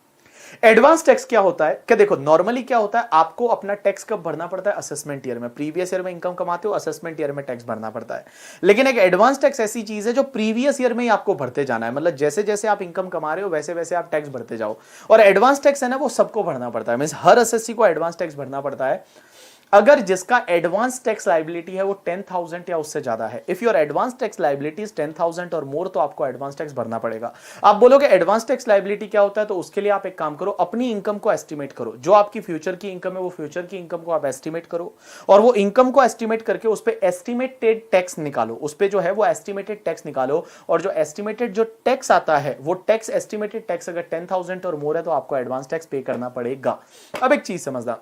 एडवांस टैक्स क्या होता है, क्या देखो नॉर्मली क्या होता है, आपको अपना टैक्स कब भरना पड़ता है, असेसमेंट ईयर में। प्रीवियस ईयर में इनकम कमाते हो, असेसमेंट ईयर में टैक्स भरना पड़ता है। लेकिन एक एडवांस टैक्स ऐसी चीज है जो प्रीवियस ईयर में ही आपको भरते जाना है, मतलब जैसे जैसे आप इनकम कमा रहे हो वैसे वैसे आप टैक्स भरते जाओ। और एडवांस टैक्स है ना वो सबको भरना पड़ता है, मींस हर एसएससी को एडवांस टैक्स भरना पड़ता है अगर जिसका एडवांस टैक्स लायबिलिटी है वो 10,000 या उससे ज्यादा है। If your advance tax liability is 10,000 और मोर तो आपको एडवांस टैक्स भरना पड़ेगा। आप बोलोगे एडवांस टैक्स लायबिलिटी क्या होता है, तो उसके लिए आप एक काम करो, अपनी इनकम को एस्टिमेट करो। जो आपकी फ्यूचर की इनकम है वो फ्यूचर की इनकम को आप एस्टिमेट करो और वो इनकम को एस्टिमेट करके उस पर एस्टिमेटेड टैक्स निकालो, उस पर जो है वो एस्टिमेटेड टैक्स निकालो और जो एस्टिमेटेड जो टैक्स आता है वो टैक्स, एस्टिमेटेड टैक्स अगर 10,000 और मोर है तो आपको एडवांस टैक्स पे करना पड़ेगा। अब एक चीज समझना,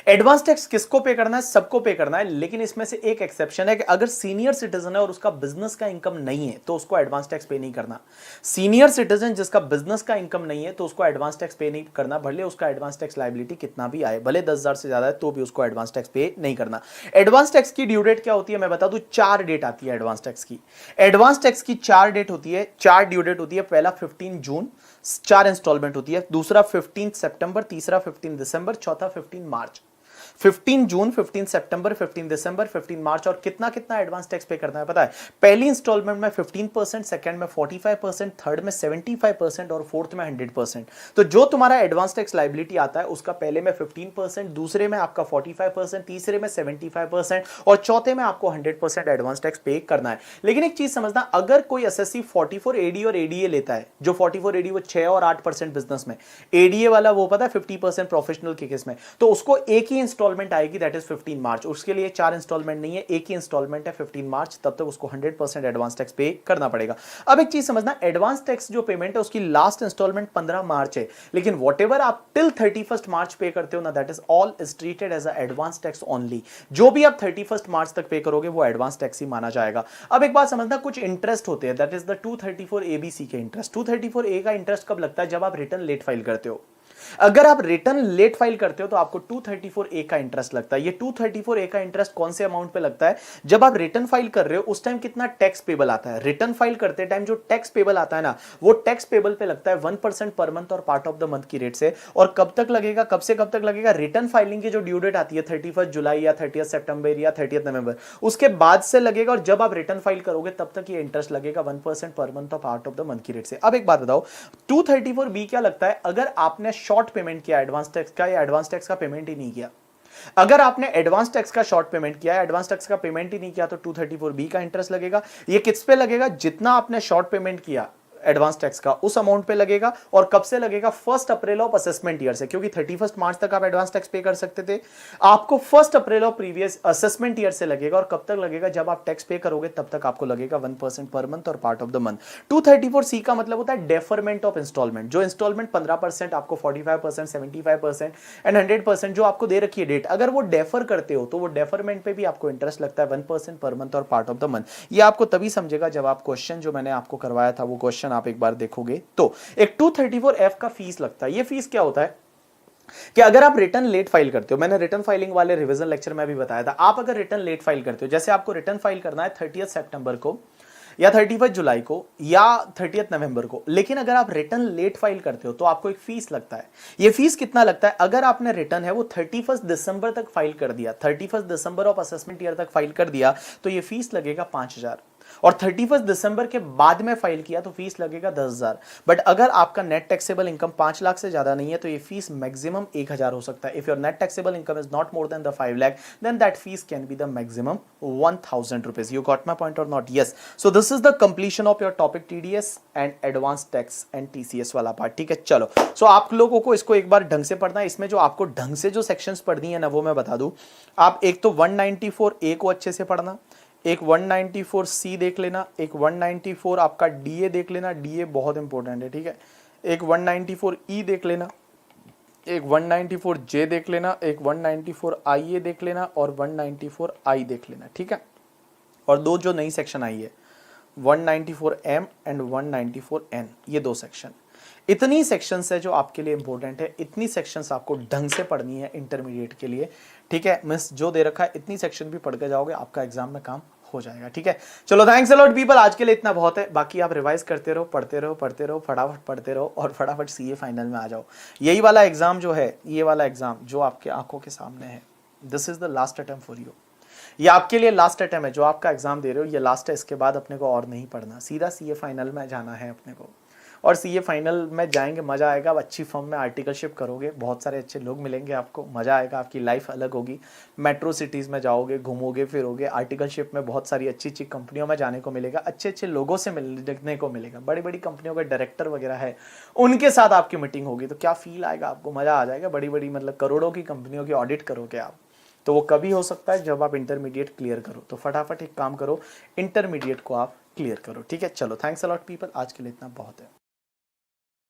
एडवांस टैक्स किसको पे करना है? सबको पे करना है, लेकिन इसमें से एक एक्सेप्शन है कि अगर सीनियर सिटीजन है और उसका बिजनेस का इनकम नहीं है तो उसको एडवांस टैक्स पे नहीं करना। सीनियर सिटीजन जिसका बिजनेस का इनकम नहीं है तो उसको एडवांस टैक्स पे नहीं करना, भले उसका एडवांस टैक्स लायबिलिटी कितना भी आए, भले 10,000 से ज्यादा है तो भी उसको एडवांस टैक्स पे नहीं करना। एडवांस टैक्स की ड्यू डेट क्या होती है मैं बता दूं, 4 डेट आती है एडवांस टैक्स की। एडवांस टैक्स की 4 डेट होती है, 4 ड्यू डेट होती है। पहला 15 जून, 4 इंस्टॉलमेंट होती है। दूसरा 15 सितंबर, तीसरा 15 दिसंबर, चौथा 15 मार्च। 15 जून, 15 सितंबर, 15 दिसंबर, 15 मार्च। और कितना कितना एडवांस टैक्स पे करना है पता है? पहली इंस्टॉलमेंट में 15%, सेकंड में 45%, थर्ड में 75% और फोर्थ में 100%। तो जो तुम्हारा एडवांस टैक्स लायबिलिटी आता है उसका पहले में 15%, दूसरे में आपका 45%, तीसरे में 75% और चौथे में आपको 100% एडवांस टैक्स पे करना है। लेकिन एक चीज समझना, अगर कोई एसएससी 44 एडी और एडीए लेता है, जो 44 एडी वो 6 और 8% बिजनेस में, एडीए वाला वो पता है 50% प्रोफेशनल के केस में, तो उसको एक ही इंस्टॉलमेंट आएगी, दैट इज 15 मार्च। उसके लिए 4 इंस्टॉलमेंट नहीं है, एक ही इंस्टॉलमेंट है 15 मार्च, तब तक उसको 100% एडवांस टैक्स पे करना पड़ेगा। अब एक चीज समझना, एडवांस टैक्स जो पेमेंट है उसकी लास्ट इंस्टॉलमेंट 15 मार्च है, लेकिन वॉट एवर आप टिल 31 मार्च पे करते हो ना, that is all is treated as advance tax only. जो भी आप 31 मार्च तक पे करोगे वो एडवांस टैक्स ही माना जाएगा। अब एक बात समझना, कुछ इंटरेस्ट होते हैं, दैट इज द 234 एबीसी के इंटरेस्ट। 234 ए का इंटरेस्ट कब लगता है? जब आप रिटर्न लेट फाइल करते हो। अगर आप रिटर्न लेट फाइल करते हो तो आपको 234 ए का इंटरेस्ट लगता है। ये 234 ए का इंटरेस्ट कौन से अमाउंट पे लगता है? जब आप रिटर्न फाइल कर रहे हो उस टाइम कितना टैक्स पेबल आता है। रिटर्न फाइल करते टाइम जो टैक्स पेबल आता है ना, वो टैक्स पेबल पे लगता है 1% पर मंथ और पार्ट ऑफ द मंथ की रेट से। और कब तक लगेगा, कब से कब तक लगेगा? रिटर्न फाइलिंग की जो ड्यू डेट आती है 31 जुलाई या 30 सितंबर या 30 नवंबर, उसके बाद से लगेगा। और जब आप रिटर्न फाइल करोगे तब तक ये इंटरेस्ट लगेगा 1% पर मंथ और पार्ट ऑफ द मंथ की रेट से। अब एक बात बताओ, 234 बी क्या लगता है? अगर आपने शॉर्ट पेमेंट किया एडवांस टैक्स का, या एडवांस टैक्स का पेमेंट ही नहीं किया, अगर आपने एडवांस टैक्स का शॉर्ट पेमेंट किया है, एडवांस टैक्स का पेमेंट ही नहीं किया, तो 234 बी का इंटरेस्ट लगेगा। ये किस पे लगेगा? जितना आपने शॉर्ट पेमेंट किया एडवांस टैक्स का उस अमाउंट पे लगेगा। और कब से लगेगा? 1 अप्रैल ऑफ असेसमेंट ईयर से, क्योंकि 31 मार्च तक आप एडवांस टैक्स पे कर सकते थे। आपको 1 अप्रैल ऑफ प्रीवियस असेसमेंट ईयर से लगेगा। और कब तक लगेगा? जब आप टैक्स पे करोगे तब तक आपको लगेगा 1% पर मंथ और पार्ट ऑफ द मंथ। 234 सी का मतलब होता है डेफरमेंट ऑफ इंस्टॉलमेंट। जो इंस्टॉलमेंट 15%, आपको 45%, 75% एंड 100% जो आपको दे रखी है डेट, अगर वो डेफर करते हो तो वो डेफरमेंट पे भी आपको इंटरेस्ट लगता है 1% पर मंथ और पार्ट ऑफ द मंथ। ये आपको तभी समझेगा जब आप क्वेश्चन जो मैंने आपको करवाया था वो क्वेश्चन आप एक बार देखोगे। तो एक 234F का फीस लगता है। ये फीस क्या होता है कि अगर आप रिटर्न लेट फाइल करते हो, मैंने रिटर्न फाइलिंग वाले रिवीजन लेक्चर में भी बताया था, आप अगर रिटर्न लेट फाइल करते हो, जैसे आपको रिटर्न फाइल करना है 30 सितंबर को या 31 जुलाई को या 30 नवंबर को, लेकिन अगर आप रिटर्न लेट फाइल करते हो तो आपको एक फीस लगता है। ये फीस कितना लगता है? अगर आपने रिटर्न है वो 31 दिसंबर तक फाइल कर दिया, 31 दिसंबर ऑफ असेसमेंट ईयर तक फाइल कर दिया, तो ये फीस लगेगा 5,000। और 31 दिसंबर के बाद में फाइल किया तो फीस लगेगा 10,000। बट अगर आपका नेट टैक्सेबल इनकम 5 लाख से ज्यादा नहीं है तो ये फीस मैक्सिमम 1,000 हो सकता है। If your net taxable income is not more than the 5 lakh, then that fees can be the maximum 1,000 rupees. You got my point or not? Yes. So this is the completion of your topic TDS and advance tax and TCS वाला part. ठीक है, चलो। सो आप लोगों को इसको एक बार ढंग से पढ़ना है। इसमें जो आपको ढंग से जो सेक्शंस पढ़नी है ना, वो मैं बता दूं। आप एक तो 194A को अच्छे से पढ़ना, एक 194C देख लेना, एक 194 आपका डीए देख लेना, डीए बहुत इंपॉर्टेंट है। ठीक है, एक 194E देख लेना, एक 194J देख लेना, एक 194IA देख लेना और 194I देख लेना। ठीक है, और दो जो नई सेक्शन आई है 194M एंड 194N, ये 2 सेक्शन। इतनी सेक्शंस है जो आपके लिए इंपॉर्टेंट है। इतनी सेक्शंस आपको ढंग से पढ़नी है इंटरमीडिएट के लिए। ठीक है, मिस जो दे रखा है इतनी सेक्शन भी पढ़ के जाओगे, आपका एग्जाम में काम हो जाएगा। ठीक है, चलो, थैंक्स अ लॉट पीपल। आज के लिए इतना बहुत है। बाकी आप रिवाइज करते रहो, पढ़ते रहो, पढ़ते रहो, फटाफट पढ़ते रहो और फटाफट सीए फाइनल में आ जाओ। यही वाला एग्जाम जो है, ये वाला एग्जाम जो आपके आंखों के सामने है, this is the last attempt for you. ये आपके लिए लास्ट अटेम्प्ट है। जो आपका एग्जाम दे रहे हो ये लास्ट है। इसके बाद अपने को और नहीं पढ़ना, सीधा सीए फाइनल में जाना है अपने को। और सीए फाइनल में जाएंगे, मजा आएगा। अच्छी फर्म में आर्टिकलशिप करोगे, बहुत सारे अच्छे लोग मिलेंगे आपको, मजा आएगा, आपकी लाइफ अलग होगी। मेट्रो सिटीज में जाओगे, घूमोगे फिरोगे, आर्टिकलशिप में बहुत सारी अच्छी अच्छी कंपनियों में जाने को मिलेगा, अच्छे अच्छे लोगों से मिलने को मिलेगा, बड़ी बड़ी कंपनियों के डायरेक्टर वगैरह है, उनके साथ आपकी मीटिंग होगी। तो क्या फील आएगा आपको, मजा आ जाएगा। बड़ी बड़ी मतलब करोड़ों की कंपनियों की ऑडिट करोगे आप। तो वो कभी हो सकता है जब आप इंटरमीडिएट क्लियर करो। तो फटाफट एक काम करो, इंटरमीडिएट को आप क्लियर करो। ठीक है, चलो, थैंक्स अ लॉट पीपल। आज के लिए इतना बहुत है।